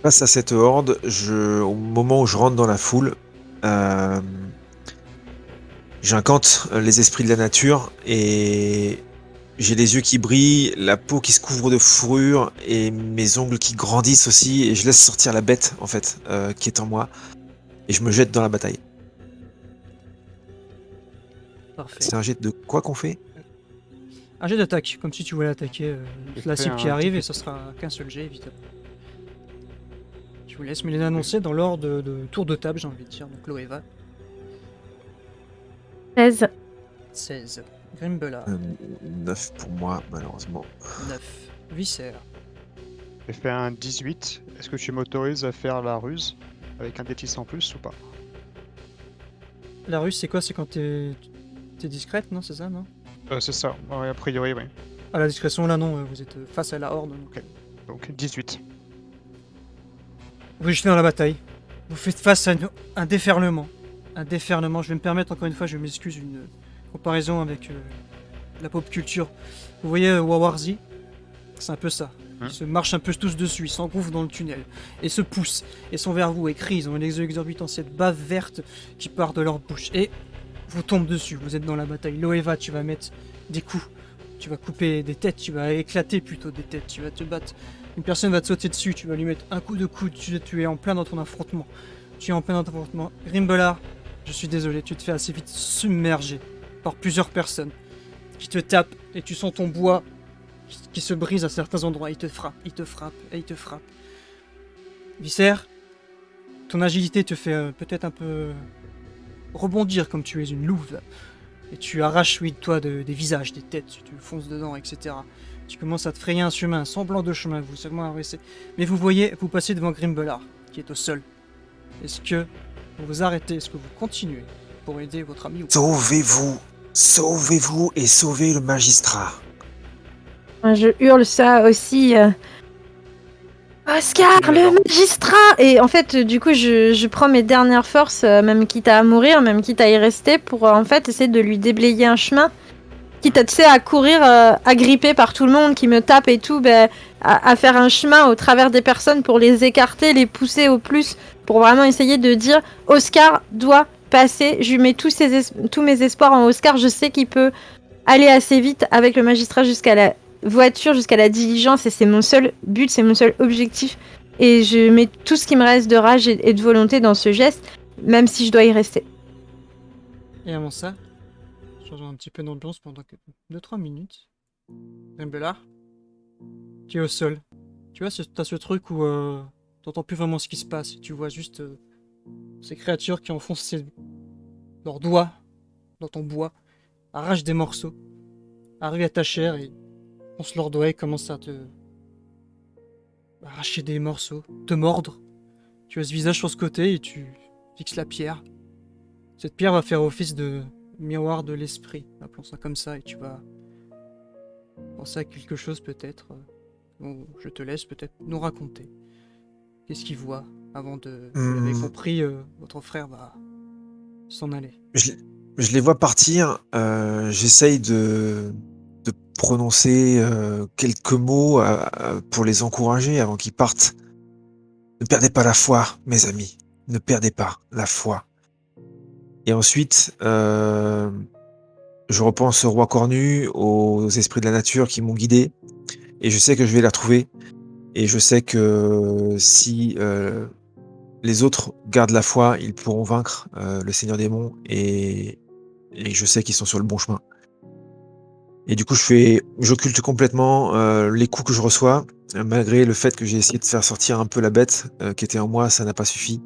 Face à cette horde, au moment où je rentre dans la foule, j'incante les esprits de la nature et j'ai les yeux qui brillent, la peau qui se couvre de fourrure et mes ongles qui grandissent aussi et je laisse sortir la bête en fait qui est en moi et je me jette dans la bataille. Parfait. C'est un jet de quoi qu'on fait? Un jet d'attaque, comme si tu voulais attaquer la fais cible qui un arrive, TP. et ça sera qu'un seul jet, évidemment. Je vous laisse me les annoncer dans l'ordre de tour de table, j'ai envie de dire. Donc Loeva, 16. 16. Grimbella, 9 pour moi malheureusement. 9. Viscère, J'ai fait un 18. Est-ce que tu m'autorises à faire la ruse avec un D10 en plus ou pas? la ruse, c'est quoi? C'est quand t'es discrète, non? C'est ça, non? C'est ça, ouais, a priori, oui. À la discrétion, là, non, vous êtes face à la horde. Donc... Donc 18. Vous jetez dans la bataille. Vous faites face à un déferlement. Un déferlement. Je vais me permettre, encore une fois, je m'excuse, une comparaison avec la pop culture. Vous voyez Wawarzi? C'est un peu ça. Ils se marchent un peu tous dessus, ils s'engouffrent dans le tunnel. Et se poussent, et sont vers vous, et crient, ils ont les yeux exorbitants, cette bave verte qui part de leur bouche. Et vous tombez dessus, vous êtes dans la bataille. Loeva, tu vas mettre des coups. Tu vas couper des têtes, tu vas éclater plutôt des têtes, tu vas te battre. Une personne va te sauter dessus, tu vas lui mettre un coup de coude, tu es en plein dans ton affrontement. Tu es en plein dans ton affrontement. Grimbella, je suis désolé, tu te fais assez vite submerger par plusieurs personnes qui te tapent et tu sens ton bois qui se brise à certains endroits. Il te frappe, il te frappe et il te frappe. Viscère, ton agilité te fait peut-être un peu rebondir comme tu es une louve. Et tu arraches, oui, de toi des visages, des têtes, tu fonces dedans, etc. Tu commences à te frayer un chemin, un semblant de chemin, vous seulement avancez. Mais vous voyez, vous passez devant Grimbella, qui est au sol. Est-ce que vous vous arrêtez, est-ce que vous continuez pour aider votre ami ou pas? Sauvez-vous! Sauvez-vous et sauvez le magistrat! Je hurle ça aussi. Oscar, le magistrat! Et en fait, du coup, je prends mes dernières forces, même quitte à mourir, même quitte à y rester, pour en fait essayer de lui déblayer un chemin. Quitte à, tu sais, à courir, agrippé par tout le monde qui me tape et tout, à faire un chemin au travers des personnes pour les écarter, les pousser au plus, pour vraiment essayer de dire Oscar doit passer. Je lui mets tous mes espoirs en Oscar. Je sais qu'il peut aller assez vite avec le magistrat jusqu'à la voiture, jusqu'à la diligence, et c'est mon seul but, c'est mon seul objectif. Et je mets tout ce qui me reste de rage et de volonté dans ce geste, même si je dois y rester. Et avant ça, je changeant un petit peu d'ambiance pendant 2-3 minutes. Grimbellard, qui est au sol. Tu vois, t'as ce truc où t'entends plus vraiment ce qui se passe. Tu vois juste ces créatures qui enfoncent leurs doigts dans ton bois, arrachent des morceaux, arrivent à ta chair et foncent leurs doigts et commencent à te arracher des morceaux, te mordre. Tu as ce visage sur ce côté et tu fixes la pierre. Cette pierre va faire office de miroir de l'esprit, appelons ça comme ça, et tu vas penser à quelque chose peut-être. Bon, je te laisse peut-être nous raconter. Qu'est-ce qu'il voit avant de... Vous l'avez compris, votre frère va s'en aller. Je les vois partir. J'essaye de prononcer quelques mots pour les encourager avant qu'ils partent. Ne perdez pas la foi, mes amis. Ne perdez pas la foi. Et ensuite, je repense au roi cornu, aux esprits de la nature qui m'ont guidé. Et je sais que je vais les retrouver. Et je sais que si les autres gardent la foi, ils pourront vaincre le Seigneur Démon. Et je sais qu'ils sont sur le bon chemin. Et du coup, j'occulte complètement les coups que je reçois, malgré le fait que j'ai essayé de faire sortir un peu la bête qui était en moi, ça n'a pas suffi.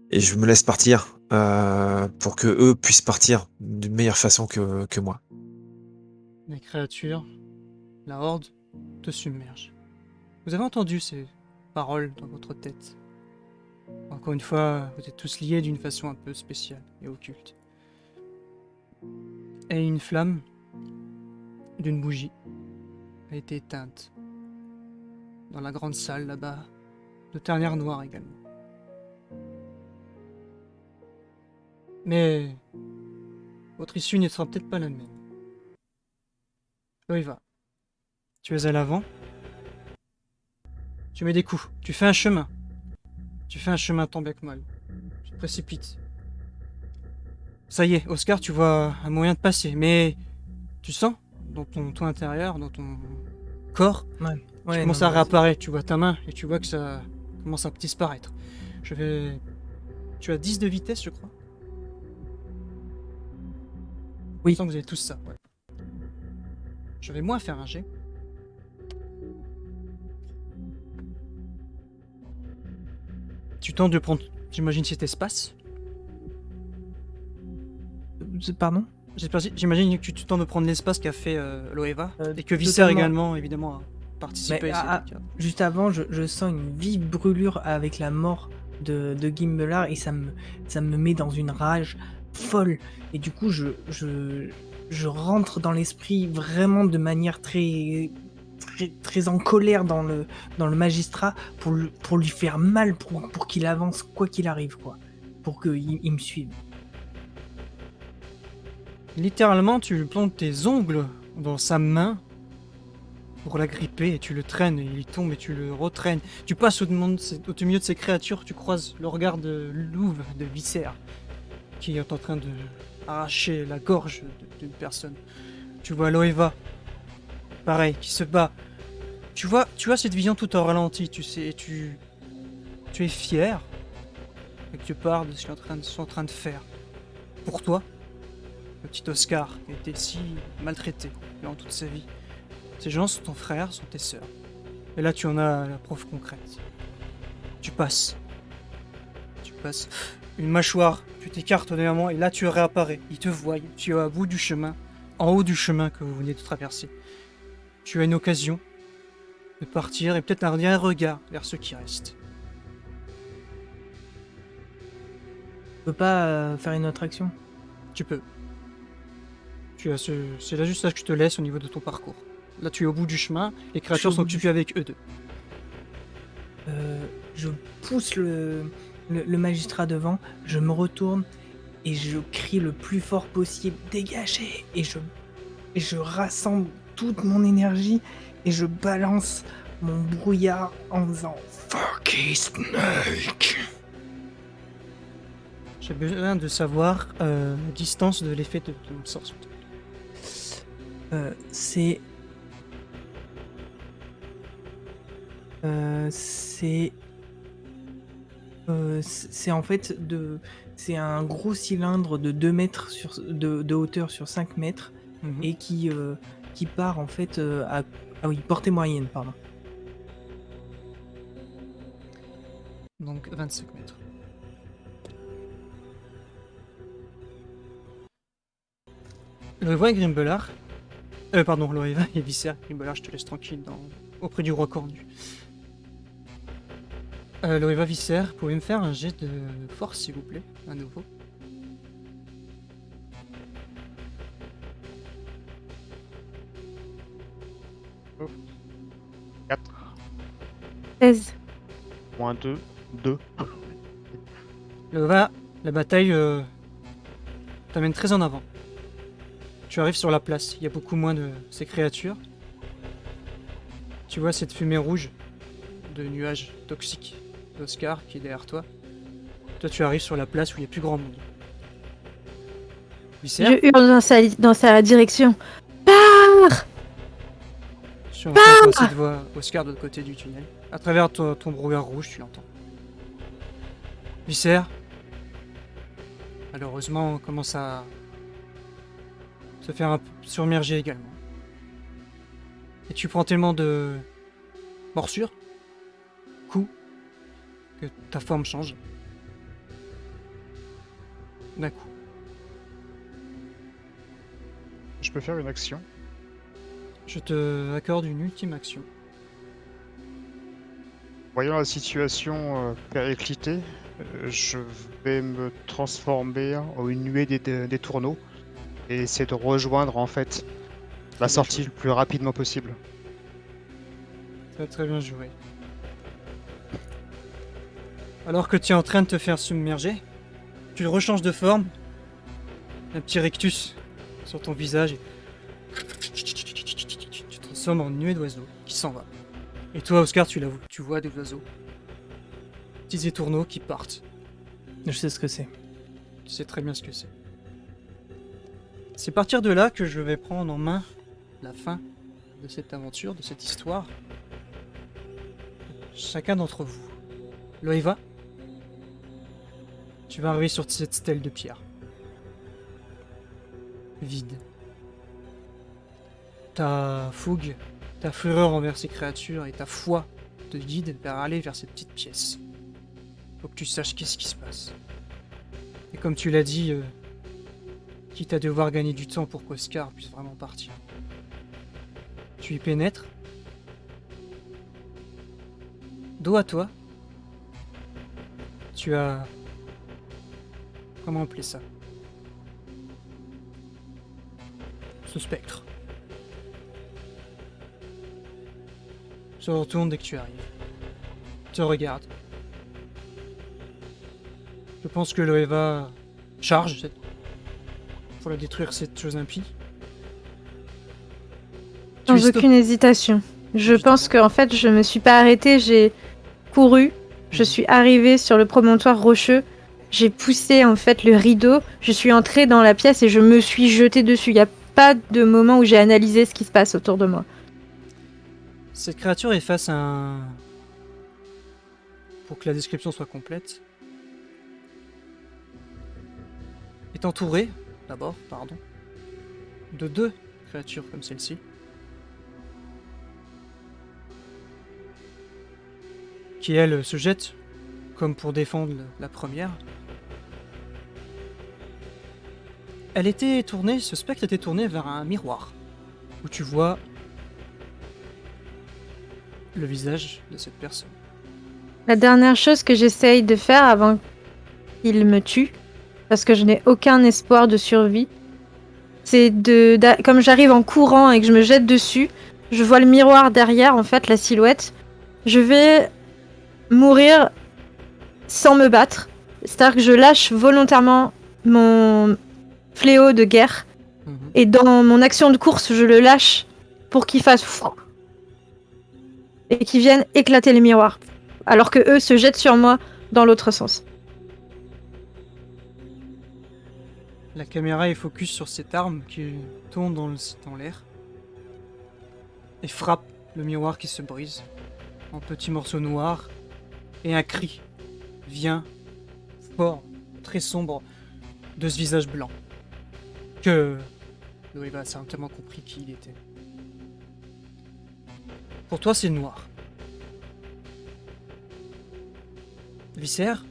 Et je me laisse partir pour que eux puissent partir d'une meilleure façon que moi. Les créatures, la horde, te submergent. Vous avez entendu ces paroles dans votre tête. Encore une fois, vous êtes tous liés d'une façon un peu spéciale et occulte. Et une flamme d'une bougie a été éteinte dans la grande salle là-bas, de ternière noire également. Mais votre issue ne sera peut-être pas la même. Loïva, tu es à l'avant. Tu mets des coups, tu fais un chemin. Tu fais un chemin tant bien que mal. Tu te précipites. Ça y est, Oscar, tu vois un moyen de passer, mais tu sens dans ton toi intérieur, dans ton corps, tu commences à réapparaître. Tu vois ta main et tu vois que ça commence à disparaître. Tu as 10 de vitesse, je crois. Oui. Je sens que vous avez tous ça, ouais. Je vais moi faire un jet. Tu tentes de prendre, j'imagine, cet espace. Pardon? J'imagine que tu tentes de prendre l'espace qu'a fait Loeva et que Visser également, évidemment, a participé à cette juste avant, je sens une vive brûlure avec la mort de Grimbellard et ça me met dans une rage folle. Et du coup, je rentre dans l'esprit vraiment de manière très en colère dans le magistrat pour lui faire mal, pour qu'il avance quoi qu'il arrive, quoi. Pour qu'il me suive. Littéralement, tu plantes tes ongles dans sa main pour la gripper et tu le traînes, et il tombe et tu le retraînes. Tu passes au milieu de ces créatures, tu croises le regard de Louve, de Visser, qui est en train de arracher la gorge d'une personne. Tu vois Loeva, pareil, qui se bat. Tu vois cette vision tout en ralenti, tu sais, tu es fier quelque part de ce qu'ils sont en train de faire. Pour toi, le petit Oscar qui a été si maltraité durant toute sa vie. Ces gens sont ton frère, sont tes sœurs. Et là, tu en as la preuve concrète. Tu passes. Une mâchoire, tu t'écartes derrière moi et là, tu réapparais. Il te voit, tu es au bout du chemin, en haut du chemin que vous venez de traverser. Tu as une occasion de partir et peut-être un dernier regard vers ceux qui restent. Tu peux pas faire une autre action? Tu peux. C'est là juste ça que je te laisse au niveau de ton parcours. Là, tu es au bout du chemin, les créatures sont occupées avec eux deux. Je pousse le magistrat devant, je me retourne et je crie le plus fort possible, dégagez! Et je rassemble toute mon énergie et je balance mon brouillard en faisant Fucky Snake! J'ai besoin de savoir la distance de l'effet de ton sort. C'est 10 C'est en fait c'est un gros cylindre de 2 mètres de hauteur sur 5 mètres Mhm. et qui part en fait ah oui, portée moyenne, pardon. Donc 25 mètres. Loeva et Grimbelard. Pardon, Loeva et Visser. Grimbelard, je te laisse tranquille auprès du roi cornu. Loeva, Visser, pouvez me faire un jet de force, s'il vous plaît, à nouveau. Oh. 4, 16. moins 2, 2. Loeva, la bataille t'amène très en avant. Tu arrives sur la place, il y a beaucoup moins de ces créatures. Tu vois cette fumée rouge de nuages toxiques d'Oscar qui est derrière toi. Toi, tu arrives sur la place où il y a plus grand monde. Visser, Je hurle dans sa direction. tu entends cette voix Oscar de l'autre côté du tunnel. À travers ton brouillard rouge, tu l'entends. Visser, malheureusement, on commence à se faire un peu submerger également. Et tu prends tellement de morsures, coups, que ta forme change. D'un coup. Je peux faire une action. Je te accorde une ultime action. Voyant la situation périclitée, je vais me transformer en une nuée des tourneaux et essayer de rejoindre en fait la sortie le plus rapidement possible. Très bien joué. Alors que tu es en train de te faire submerger, tu rechanges de forme, un petit rictus sur ton visage, et tu te transformes en une nuée d'oiseaux qui s'en va. Et toi, Oscar, tu vois des oiseaux, petits étourneaux qui partent. Je sais ce que c'est. Tu sais très bien ce que c'est. C'est à partir de là que je vais prendre en main la fin de cette aventure, de cette histoire. Chacun d'entre vous. Loeva, tu vas arriver sur cette stèle de pierre. Vide. Ta fougue, ta fureur envers ces créatures et ta foi te guide vers aller vers cette petite pièce. Faut que tu saches qu'est-ce qui se passe. Et comme tu l'as dit, quitte à devoir gagner du temps pour qu'Oscar puisse vraiment partir. Tu y pénètres. Dos à toi. Tu as... Comment appeler ça? Ce spectre. Se retourne dès que tu arrives. Te regarde. Je pense que Loeva charge pour la détruire, cette chose impie. Sans aucune hésitation. Je pense qu'en fait, je me suis pas arrêtée, j'ai couru, je suis arrivée sur le promontoire rocheux, j'ai poussé en fait le rideau, je suis entrée dans la pièce et je me suis jetée dessus. Il n'y a pas de moment où j'ai analysé ce qui se passe autour de moi. Cette créature est face à un... Pour que la description soit complète, est entourée, de 2 créatures comme celle-ci. Qui, elle, se jette comme pour défendre la première. Ce spectre était tourné vers un miroir, où tu vois le visage de cette personne. La dernière chose que j'essaye de faire avant qu'il me tue, parce que je n'ai aucun espoir de survie, c'est comme j'arrive en courant et que je me jette dessus, je vois le miroir derrière, en fait, la silhouette. Je vais mourir sans me battre. C'est-à-dire que je lâche volontairement mon fléau de guerre. Et dans mon action de course, je le lâche pour qu'il fasse fou et qu'il vienne éclater les miroirs. Alors que eux se jettent sur moi dans l'autre sens. La caméra est focus sur cette arme qui tourne dans l'air et frappe le miroir qui se brise en petits morceaux noirs et un cri vient, fort, très sombre, de ce visage blanc. Que Loeva a certainement compris qui il était. Pour toi, c'est noir. Viscère,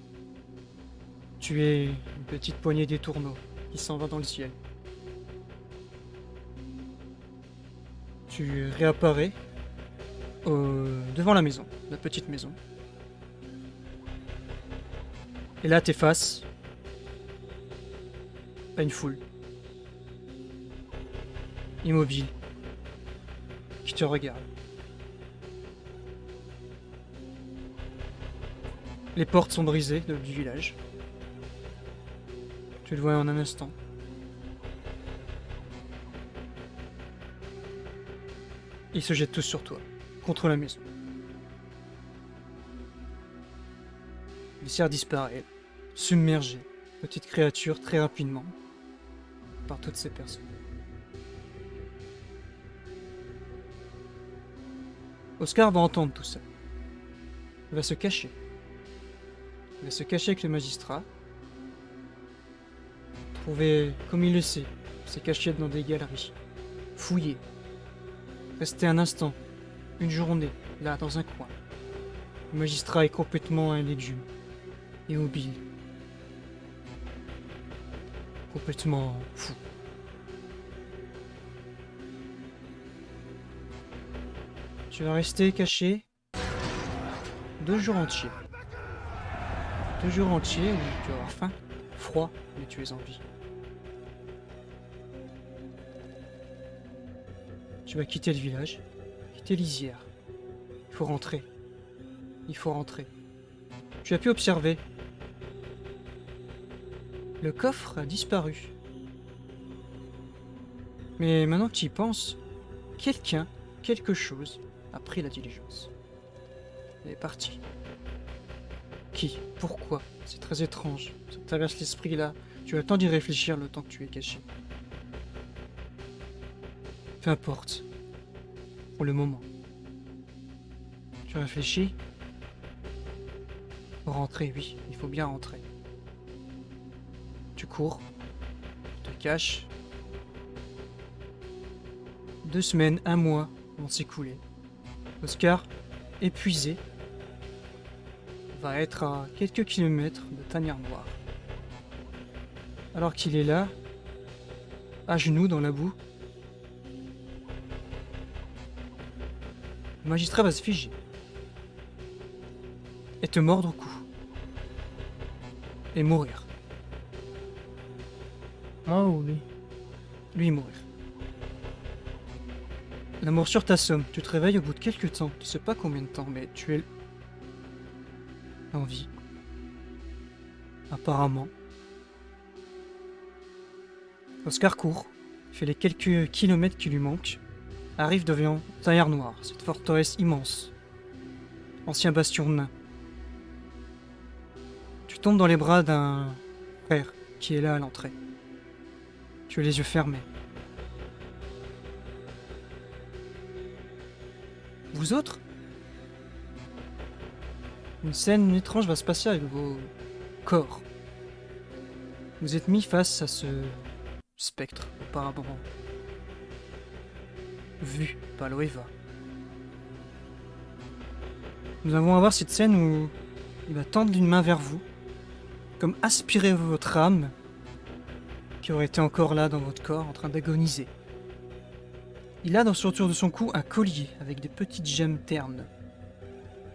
tu es une petite poignée d'étourneaux qui s'en va dans le ciel. Tu réapparais devant la maison, la petite maison. Et là, t'es face à une foule. Immobile. Qui te regarde. Les portes sont brisées du village. Tu le vois en un instant. Ils se jettent tous sur toi, contre la maison. Viscère disparaît, submergé, petite créature très rapidement, par toutes ces personnes. Oscar va entendre tout ça. Il va se cacher. Il va se cacher avec le magistrat. Trouver, comme il le sait, se cacher dans des galeries. Fouiller. Rester un instant, une journée, là, dans un coin. Le magistrat est complètement un légume. Immobile. Complètement fou. Tu vas rester caché 2 jours entiers. 2 jours entiers où tu vas avoir faim, froid, mais tu es en vie. Tu vas quitter le village, quitter Lisière. Il faut rentrer. Il faut rentrer. Tu as pu observer. Le coffre a disparu. Mais maintenant que tu y penses, quelqu'un, quelque chose, a pris la diligence. Elle est partie. Qui? Pourquoi? C'est très étrange. Ça te traverse l'esprit là. Tu as le temps d'y réfléchir le temps que tu es caché. Peu importe. Pour le moment. Tu réfléchis? Rentrer, oui. Il faut bien rentrer. Tu cours. Tu te caches. 2 semaines, 1 mois vont s'écouler. Oscar, épuisé, va être à quelques kilomètres de Tanière Noire. Alors qu'il est là, à genoux dans la boue, le magistrat va se figer et te mordre au cou et mourir. Moi ou lui? Lui mourir. La morsure t'assomme, tu te réveilles au bout de quelques temps, tu sais pas combien de temps, mais tu es en vie. Apparemment. Oscar court, fait les quelques kilomètres qui lui manquent, arrive devant Tanière Noire, cette forteresse immense. Ancien bastion nain. Tu tombes dans les bras d'un frère qui est là à l'entrée. Tu as les yeux fermés. Vous autres? Une scène étrange va se passer avec vos corps. Vous êtes mis face à ce spectre auparavant vu par Loeva. Nous allons avoir cette scène où il va tendre une main vers vous, comme aspirer votre âme qui aurait été encore là dans votre corps en train d'agoniser. Il a autour de son cou un collier avec des petites gemmes ternes.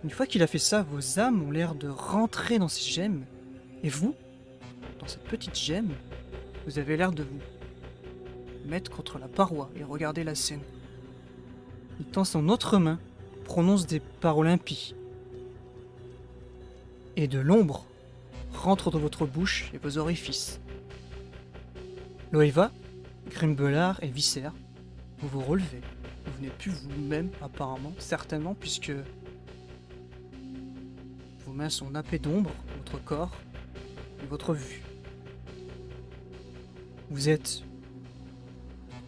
Une fois qu'il a fait ça, vos âmes ont l'air de rentrer dans ces gemmes. Et vous, dans cette petite gemme, vous avez l'air de vous mettre contre la paroi et regarder la scène. Il tend son autre main, prononce des paroles impies. Et de l'ombre rentre dans votre bouche et vos orifices. Loeva, Grimbelard et Viscère, vous vous relevez. Vous n'êtes plus vous-même, apparemment, certainement, puisque vos mains sont nappées d'ombre, votre corps et votre vue. Vous êtes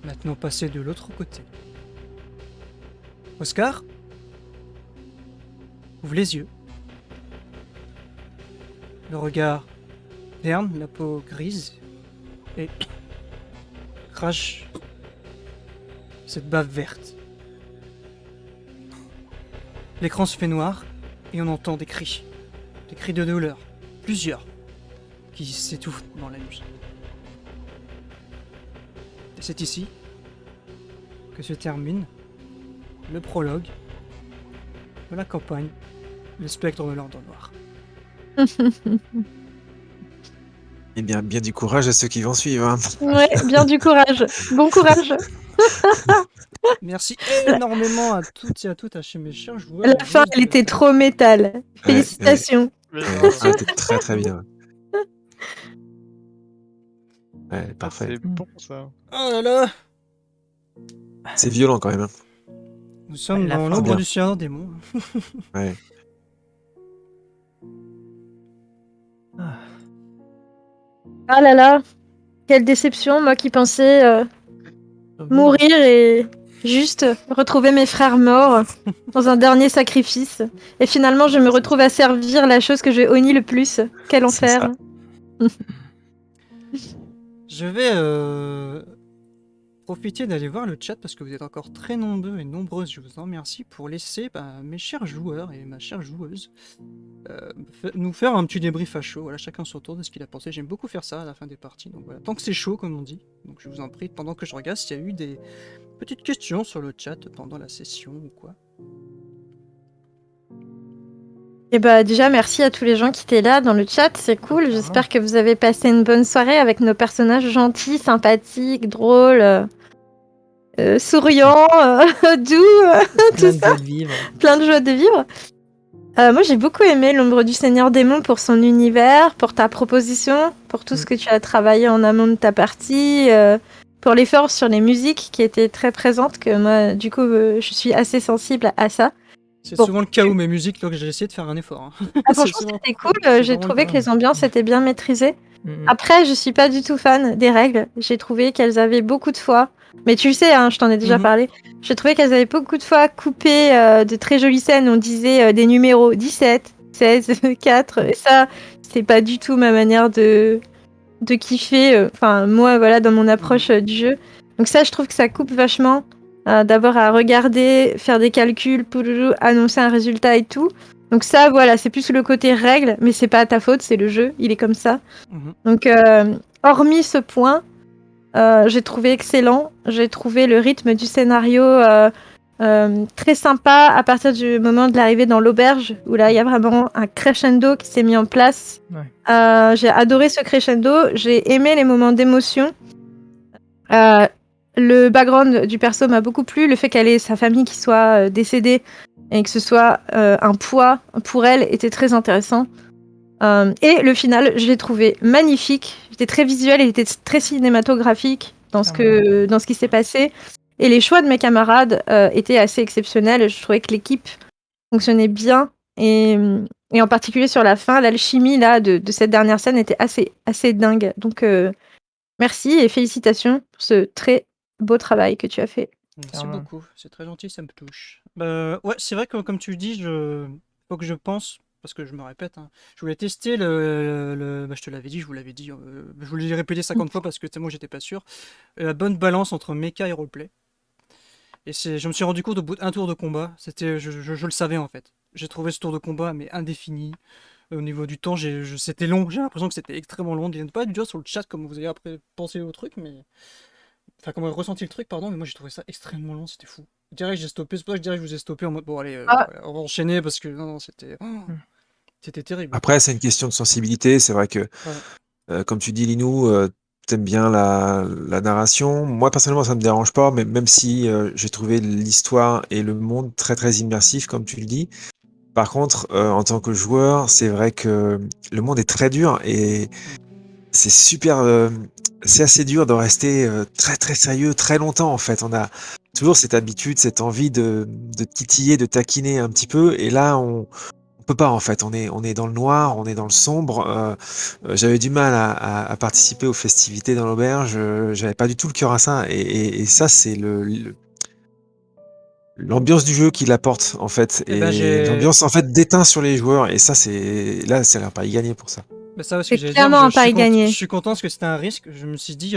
maintenant passé de l'autre côté. Oscar, ouvre les yeux. le regard terne, la peau grise, et crache cette bave verte. L'écran se fait noir et on entend des cris de douleur, plusieurs, qui s'étouffent dans la nuit. Et c'est ici que se termine le prologue de la campagne Le Spectre de l'Ordre Noir. Eh bien, bien du courage à ceux qui vont suivre. Hein. Ouais, bien du courage. Bon courage. Merci énormément à toutes et à toutes, à chez mes chers joueurs. La fin, elle était trop métal. Félicitations. Ah, c'était très très bien. Ouais, parfait. C'est bon ça. Oh là là, C'est violent quand même. Hein. nous sommes La dans fin, l'ombre bien. du Seigneur des Monts. Ouais. Ah là là, quelle déception, moi qui pensais mourir et juste retrouver mes frères morts dans un dernier sacrifice. Et finalement, je me retrouve à servir la chose que je honnie le plus. Quel C'est enfer. Je vais profiter d'aller voir le chat parce que vous êtes encore très nombreux et nombreuses, je vous en remercie, pour laisser mes chers joueurs et ma chère joueuse nous faire un petit débrief à chaud, voilà, chacun son tour de ce qu'il a pensé. J'aime beaucoup faire ça à la fin des parties, donc voilà, tant que c'est chaud comme on dit. Donc je vous en prie, pendant que je regarde s'il y a eu des petites questions sur le chat pendant la session ou quoi. Et bah déjà, merci à tous les gens qui étaient là dans le chat, c'est cool. J'espère que vous avez passé une bonne soirée avec nos personnages gentils, sympathiques, drôles, souriants, doux, Plein tout de ça. joie de vivre. Plein de joie de vivre. Moi, j'ai beaucoup aimé l'ombre du Seigneur Démon pour son univers, pour ta proposition, pour tout ce que tu as travaillé en amont de ta partie, pour l'effort sur les musiques qui étaient très présentes, que moi, du coup, je suis assez sensible à ça. C'est Bon. souvent le cas où mes musiques, donc j'ai essayé de faire un effort. Hein. Ah, franchement, c'était cool. J'ai trouvé que les ambiances étaient bien maîtrisées. Mhm. Après, je suis pas du tout fan des règles. J'ai trouvé qu'elles avaient beaucoup de fois, mais tu le sais, hein, je t'en ai déjà parlé, j'ai trouvé qu'elles avaient beaucoup de fois coupé de très jolies scènes. On disait des numéros 17, 16, 4, et ça, c'est pas du tout ma manière de kiffer. Enfin, moi, voilà, dans mon approche du jeu. Donc ça, je trouve que ça coupe vachement d'avoir à regarder, faire des calculs, pouloulou, annoncer un résultat et tout. Donc ça, voilà, c'est plus le côté règle, mais c'est pas ta faute, c'est le jeu, il est comme ça. Donc, hormis ce point, j'ai trouvé excellent. J'ai trouvé le rythme du scénario très sympa à partir du moment de l'arrivée dans l'auberge, où là, il y a vraiment un crescendo qui s'est mis en place. Ouais. J'ai adoré ce crescendo. J'ai aimé les moments d'émotion. Le background du perso m'a beaucoup plu. Le fait qu'elle ait sa famille qui soit décédée et que ce soit un poids pour elle était très intéressant. Et le final, je l'ai trouvé magnifique. Il était très visuel, il était très cinématographique dans ce qui s'est passé. Et les choix de mes camarades étaient assez exceptionnels. Je trouvais que l'équipe fonctionnait bien. Et en particulier sur la fin, l'alchimie là, de cette dernière scène était assez dingue. Donc merci et félicitations pour ce très beau travail que tu as fait. Merci beaucoup, c'est très gentil, ça me touche. Ouais, c'est vrai que comme tu dis, faut que je pense, parce que je me répète, hein, je voulais tester je te l'avais dit, je vous l'avais dit, je voulais le répéter 50 fois parce que moi j'étais pas sûr, la bonne balance entre mecha et roleplay. Et je me suis rendu compte au bout d'un tour de combat, je le savais en fait. J'ai trouvé ce tour de combat mais indéfini. Au niveau du temps, c'était long, j'ai l'impression que c'était extrêmement long. Dites pas du dire sur le chat comme vous avez après pensé au truc, mais... Enfin, comment j'ai ressenti le truc, pardon, mais moi j'ai trouvé ça extrêmement long, c'était fou. Je dirais que j'ai stoppé, c'est pas que je dirais que je vous ai stoppé en mode bon, allez, voilà, on va enchaîner parce que non, c'était. C'était terrible. Après, c'est une question de sensibilité. C'est vrai que, comme tu dis, Linou, t'aimes bien la narration. Moi, personnellement, ça me dérange pas, mais même si j'ai trouvé l'histoire et le monde très très immersif, comme tu le dis. Par contre, en tant que joueur, c'est vrai que le monde est très dur et c'est super. C'est assez dur de rester très très sérieux très longtemps en fait. On a toujours cette habitude, cette envie de titiller, de taquiner un petit peu, et là on peut pas en fait. On est dans le noir, on est dans le sombre. J'avais du mal à participer aux festivités dans l'auberge. J'avais pas du tout le cœur à ça, et ça c'est l'ambiance du jeu qui l'apporte en fait, Eh ben, et l'ambiance en fait déteint sur les joueurs, et ça c'est là, ça a l'air pas y gagner pour ça. Bah, ça, ce C'est que j'allais dire, clairement un pari je gagné. suis content parce que c'était un risque. Je me suis dit,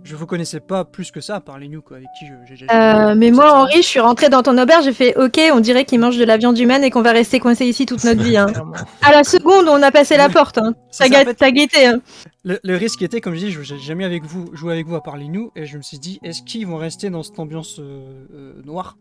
je vous connaissais pas plus que ça, à part les New, quoi, avec qui j'ai joué, Mais moi, etc. Henri, je suis rentrée dans ton auberge, j'ai fait OK, on dirait qu'ils mangent de la viande humaine et qu'on va rester coincé ici toute notre vie. Hein. Clairement. À la seconde, on a passé la porte. Hein. C'est ça, en fait. T'as guetté. Hein. Le risque était, comme je dis, j'ai jamais joué avec vous à part les New, et je me suis dit, est-ce qu'ils vont rester dans cette ambiance noire?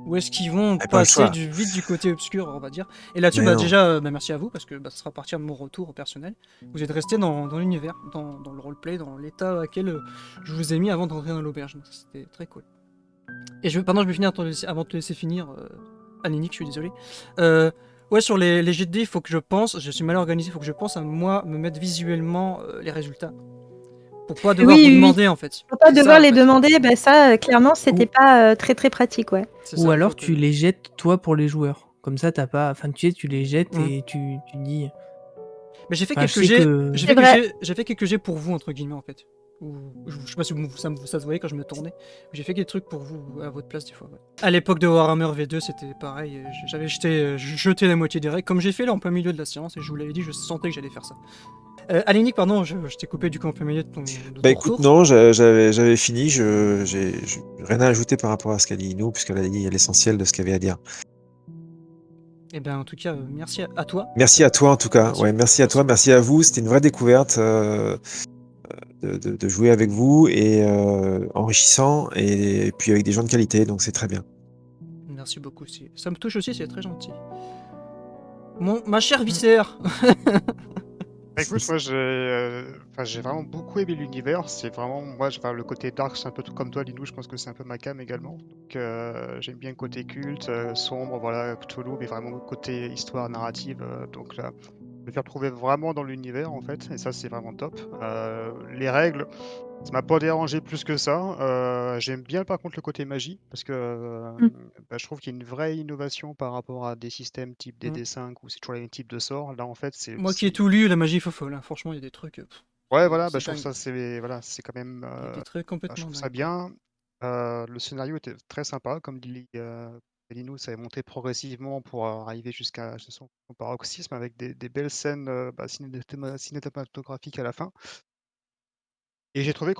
Ou est-ce qu'ils vont T'avais pas le passer choix. vite du côté obscur, on va dire. Et là-dessus, Mais bah, non. déjà, merci à vous, parce que ça sera à partir de mon retour personnel. Vous êtes resté dans l'univers, dans le roleplay, dans l'état à laquelle je vous ai mis avant d'entrer dans l'auberge. Donc c'était très cool. Et pardon, je vais finir avant de te laisser finir, Aninique, je suis désolé. Ouais, sur les jets de dés, il faut que je pense, je suis mal organisé, il faut que je pense à moi me mettre visuellement les résultats. Pour pas devoir vous Oui. demander, en fait. Pour pas C'est devoir ça, en les fait. demander, bah ça, clairement, c'était Ou- pas très très pratique, ouais. C'est Ou ça, alors faut que- tu les jettes toi pour les joueurs. Comme ça, t'as pas. Enfin, tu sais, tu les jettes Mhm. et tu dis. Mais j'ai fait Enfin, je quelques sais jets, que. C'est vrai. j'ai fait quelques jets pour vous, entre guillemets, en fait. Je sais pas si ça se voyait quand je me tournais. J'ai fait quelques trucs pour vous, à votre place, des fois. Ouais. À l'époque de Warhammer V2, c'était pareil. J'avais jeté la moitié des règles, comme j'ai fait là en plein milieu de la séance, et je vous l'avais dit, je sentais que j'allais faire ça. Alénique, pardon, je t'ai coupé du coup en plein milieu de ton Bah retour. écoute, non, j'avais fini. J'ai rien à ajouter par rapport à ce qu'a dit Ino, puisqu'elle a dit l'essentiel de ce qu'elle avait à dire. Et bien, en tout cas, merci à toi. Merci à toi en tout cas. Merci. Ouais, merci à toi, merci à vous. C'était une vraie découverte de jouer avec vous et enrichissant et puis avec des gens de qualité, donc c'est très bien. Merci beaucoup. Ça me touche aussi, c'est très gentil. Ma chère Viscère. Bah, écoute, moi j'ai vraiment beaucoup aimé l'univers. C'est vraiment, le côté dark, c'est un peu tout comme toi, Linou. Je pense que c'est un peu ma cam également. Donc j'aime bien le côté culte, sombre, voilà, Cthulhu, mais vraiment le côté histoire narrative. Donc là, je me fais retrouver vraiment dans l'univers en fait, et ça c'est vraiment top. Les règles, ça m'a pas dérangé plus que ça. J'aime bien par contre le côté magie, parce que Mm. je trouve qu'il y a une vraie innovation par rapport à des systèmes type DD5 où c'est toujours les mêmes types de sorts. Là en fait, Moi qui ai tout lu, la magie fofolle. Hein. Franchement, il y a des trucs. ouais, voilà, C'est je trouve dingue. ça c'est quand même, Il y a des trucs je complètement trouve ça dingues. bien. Le scénario était très sympa, comme dit Lino, ça est monté progressivement pour arriver jusqu'à son paroxysme avec des belles scènes cinématographiques à la fin. Et j'ai trouvé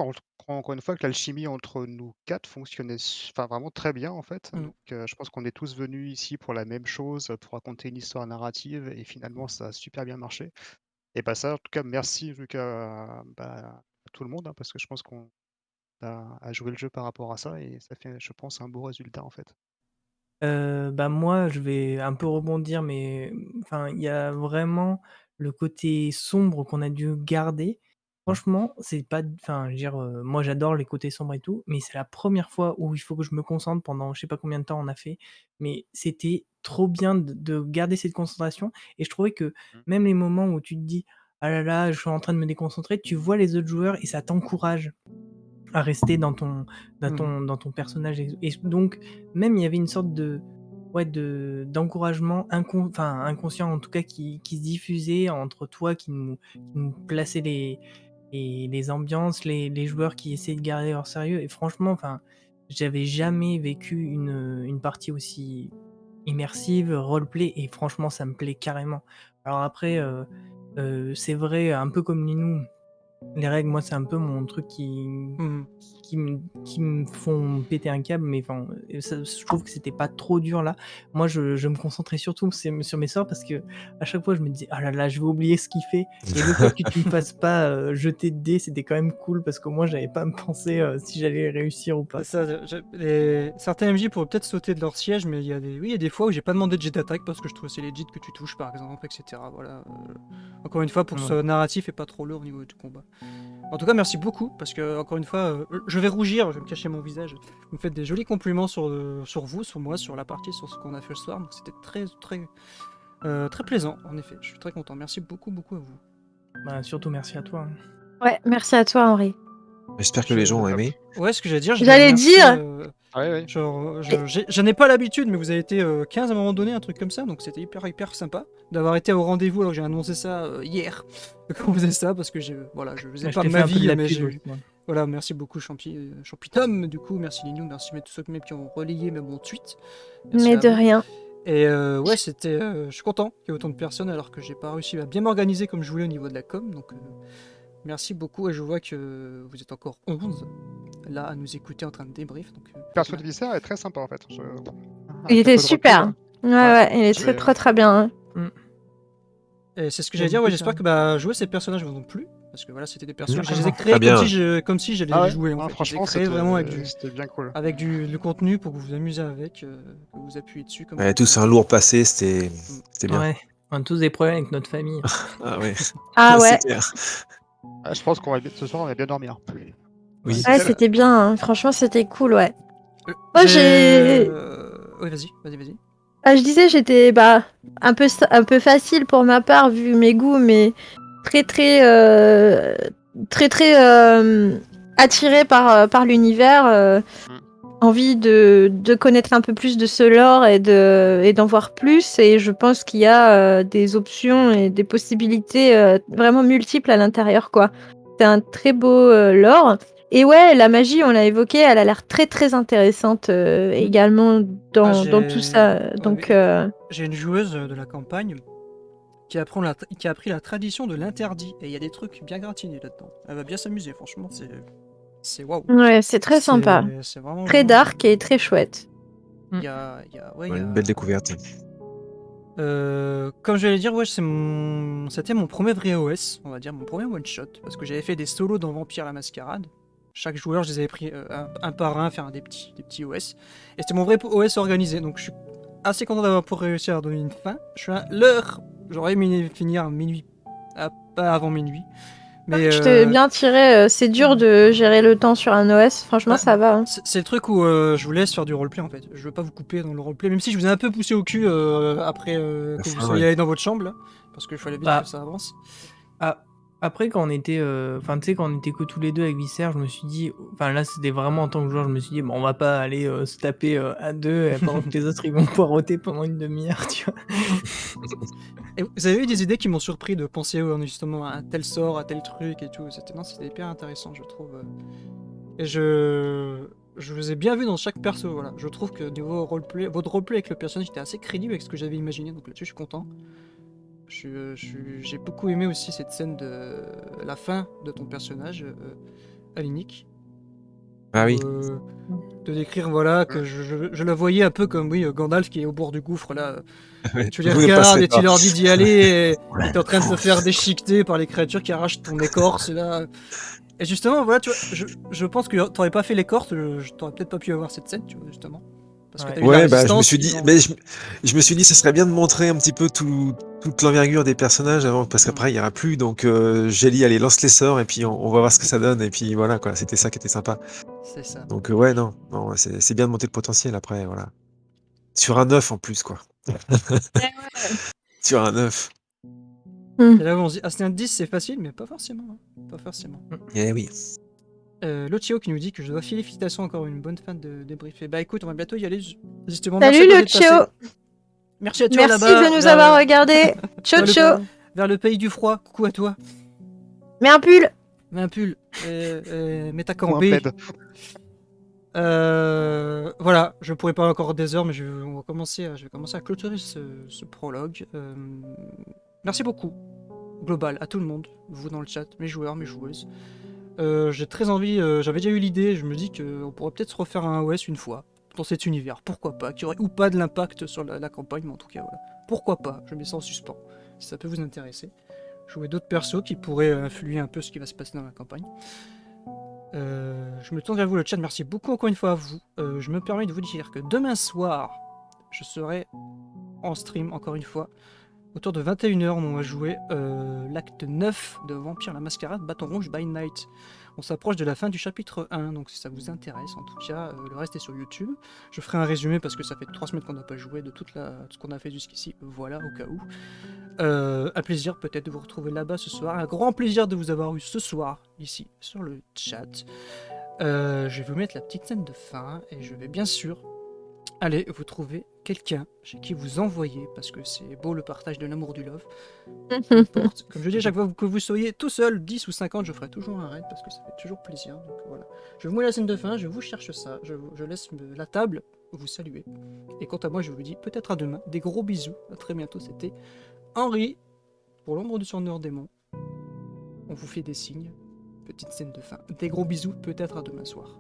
encore une fois que l'alchimie entre nous quatre fonctionnait vraiment très bien en fait. Mm. Donc je pense qu'on est tous venus ici pour la même chose, pour raconter une histoire narrative, et finalement ça a super bien marché. Et bah ça, en tout cas, merci en tout cas, à tout le monde, hein, parce que je pense qu'on a joué le jeu par rapport à ça, et ça fait, je pense, un beau résultat en fait. Bah, moi, je vais un peu rebondir, mais enfin, il y a vraiment le côté sombre qu'on a dû garder. Franchement, c'est pas enfin, je veux dire, moi, j'adore les côtés sombres et tout, mais c'est la première fois où il faut que je me concentre pendant je sais pas combien de temps on a fait, mais c'était trop bien de garder cette concentration et je trouvais que Mmh. même les moments où tu te dis: «Ah là là, je suis en train de me déconcentrer», tu vois les autres joueurs et ça t'encourage à rester dans ton personnage et donc même il y avait une sorte de ouais d'encouragement inconscient en tout cas qui se diffusait entre toi qui nous plaçait les ambiances, les joueurs qui essaient de garder leur sérieux et franchement enfin j'avais jamais vécu une partie aussi immersive, roleplay et franchement ça me plaît carrément. Alors après c'est vrai un peu comme Linou, les règles, moi, c'est un peu mon truc Mm. qui me font péter un câble, mais enfin, je trouve que c'était pas trop dur là. Moi, je me concentrais surtout sur mes sorts parce que à chaque fois, je me disais, ah là là, je vais oublier ce qu'il fait. Et le fait que tu me fasses pas jeter de dés, c'était quand même cool parce qu'au moins, j'avais pas à me penser si j'allais réussir ou pas. C'est ça. Certains MJ pourraient peut-être sauter de leur siège, mais il y a des fois où j'ai pas demandé de jet d'attaque parce que je trouve c'est legit que tu touches, par exemple, etc. Voilà. Encore une fois, pour que ce Ouais. narratif est pas trop lourd au niveau du combat. En tout cas, merci beaucoup parce que encore une fois, je vais rougir, je vais me cacher mon visage. Vous me faites des jolis compliments sur vous, sur moi, sur la partie, sur ce qu'on a fait ce soir. Donc c'était très plaisant, en effet. Je suis très content. Merci beaucoup à vous. Bah, surtout, merci à toi. Ouais, merci à toi, Henri. J'espère que les gens ont aimé. Ouais, ce que j'allais dire, je J'allais remercie, dire. Ouais. genre, je n'ai pas l'habitude, mais vous avez été 15 à un moment donné, un truc comme ça, donc c'était hyper sympa d'avoir été au rendez-vous alors que j'ai annoncé ça hier. Qu'on faisait ça, parce que je faisais Je pas t'ai fait ma un peu de vie, la mais pub aussi, moi. voilà, merci beaucoup Champitom, du coup, merci Lignou, merci à tous ceux qui ont relayé même mon tweet. Merci Mais à de vous. rien. Et ouais, c'était. Je suis content qu'il y ait autant de personnes alors que j'ai pas réussi à bien m'organiser comme je voulais au niveau de la com. Donc merci beaucoup. Et je vois que vous êtes encore 11 là à nous écouter en train de débrief. Donc, Le perso de Visser est très sympa en fait. Il Avec un était peu de super. recul, Ouais, ouais, ouais, il est c'est- très bien. Hein. Et c'est ce que Il y a j'allais dire. Ouais, beaucoup j'espère de- que bah, jouer ces personnages ne vont plus. Parce que voilà, c'était des persos. Je les ai Très créés bien. comme si j'allais Ah les ouais, jouer en non, fait. Je les ai franchement, créés vraiment c'était bien cool. avec du contenu pour que vous vous amusez avec, que vous appuyez dessus comme On avait vous tous un voulez. lourd passé, c'était bien. Ouais, on a tous des problèmes avec notre famille. Ah ouais, Ah c'est ouais, clair. Ah, je pense ce soir on va bien dormir. Oui. C'est ouais, clair. c'était bien. Hein. Franchement, c'était cool, ouais. Moi, J'ai. Oui, vas-y. Ah, je disais, j'étais un peu facile pour ma part vu mes goûts, mais très attirée par l'univers. Mm. Envie de connaître un peu plus de ce lore et d'en voir plus. Et je pense qu'il y a des options et des possibilités vraiment multiples à l'intérieur, quoi. C'est un très beau lore. Et ouais, la magie, on l'a évoqué, elle a l'air très intéressante également dans tout ça. Donc, J'ai une joueuse de la campagne qui a appris la tradition de l'interdit. Et il y a des trucs bien gratinés là-dedans. Elle va bien s'amuser, franchement, c'est waouh. ouais, c'est très sympa. C'est vraiment, Très vraiment dark et très chouette. Il y a, ouais, il y Ouais, a- une belle découverte. Comme je vais dire, ouais, c'était mon premier vrai OS, on va dire, mon premier one-shot. Parce que j'avais fait des solos dans Vampire la Mascarade. Chaque joueur, je les avais pris un par un, faire des petits OS. Et c'était mon vrai OS organisé. Donc je suis assez content d'avoir pour réussir à donner une fin. Je suis à l'heure. J'aurais aimé finir à minuit. Pas avant minuit. Mais Je t'ai bien tiré. C'est dur de gérer le temps sur un OS. Franchement, bah, ça va. Hein. c'est le truc où je vous laisse faire du roleplay en fait. Je veux pas vous couper dans le roleplay, même si je vous ai un peu poussé au cul après que vous fin, soyez ouais. allé dans votre chambre là, parce que je fallait vite Bah. que ça avance. Ah, après, quand on était, enfin, tu sais, quand on était que tous les deux avec Visser, je me suis dit, enfin là, c'était vraiment en tant que joueur, je me suis dit, bon, on va pas aller se taper à deux pendant que les autres ils vont poireauter pendant une demi-heure, tu vois. Et vous avez eu des idées qui m'ont surpris de penser justement à tel sort, à tel truc et tout. C'était hyper intéressant, je trouve. Et je vous ai bien vu dans chaque perso. Voilà, je trouve que niveau roleplay, votre roleplay avec le personnage était assez crédible avec ce que j'avais imaginé. Donc là-dessus, je suis content. J'ai beaucoup aimé aussi cette scène de la fin de ton personnage, Alinic. Ah oui. De décrire voilà que je le voyais un peu comme oui Gandalf qui est au bord du gouffre là. Tu les Vous ne regardes passerez et tu pas. leur dis d'y aller et t'es en train de te faire déchiqueter par les créatures qui arrachent ton écorce et là. Et justement voilà tu vois je pense que t'aurais pas fait l'écorce, t'aurais peut-être pas pu avoir cette scène tu vois justement. Parce que t'as eu la Ouais, bah, je me résistance, suis dit, ils ont- mais je me suis dit, ce serait bien de montrer un petit peu toute l'envergure des personnages avant, parce qu'après, il n'y aura plus. Donc, j'ai dit, allez, lance les sorts, et puis on va voir ce que ça donne. Et puis voilà, quoi. C'était ça qui était sympa. C'est ça. Donc, ouais, non, c'est bien de monter le potentiel après, voilà. Sur un 9 en plus, quoi. Sur un 9. Et là où on se dit, un 10 c'est facile, mais pas forcément. Hein. Pas forcément. Eh oui. Lotio qui nous dit que je dois félicitations encore une bonne fin de débrief. Et bah écoute, on va bientôt y aller. Justement, Salut merci à toi le d'être passé. Chio. Merci à toi Merci là-bas. de nous avoir regardés. Ciao, vers le- ciao. Vers le pays du froid. Coucou à toi. Mets un pull. Mets un pull. Mets ta Ou un campée. plaid. Voilà, je pourrais parler encore des heures, mais je vais commencer à clôturer ce prologue. Merci beaucoup, global, à tout le monde, vous dans le chat, mes joueurs, mes joueuses. J'ai très envie, j'avais déjà eu l'idée, je me dis qu'on pourrait peut-être se refaire un OS une fois, dans cet univers, pourquoi pas, qui aurait ou pas de l'impact sur la campagne, mais en tout cas, voilà. Pourquoi pas, je mets ça en suspens, si ça peut vous intéresser. Jouer d'autres persos qui pourraient influer un peu ce qui va se passer dans la campagne. Je me tourne vers vous le chat, merci beaucoup encore une fois à vous. Je me permets de vous dire que demain soir, je serai en stream encore une fois. Autour de 21h, on va jouer l'acte 9 de Vampire la Mascarade, Bâton Rouge by Night. On s'approche de la fin du chapitre 1, donc si ça vous intéresse, en tout cas, le reste est sur YouTube. Je ferai un résumé parce que ça fait 3 semaines qu'on n'a pas joué de tout ce qu'on a fait jusqu'ici, voilà, au cas où. Un plaisir peut-être de vous retrouver là-bas ce soir, un grand plaisir de vous avoir eu ce soir, ici, sur le chat. Je vais vous mettre la petite scène de fin, et je vais bien sûr aller vous trouver quelqu'un chez qui vous envoyez, parce que c'est beau le partage de l'amour du love. Comme je dis, à chaque fois que vous soyez tout seul, 10 ou 50, je ferai toujours un raid, parce que ça fait toujours plaisir. Donc voilà. Je vous mets la scène de fin, je vous cherche ça, je laisse la table vous saluer. Et quant à moi, je vous dis peut-être à demain. Des gros bisous. À très bientôt. C'était Henri pour l'ombre du Sonneur Démon. On vous fait des signes. Petite scène de fin. Des gros bisous. Peut-être à demain soir.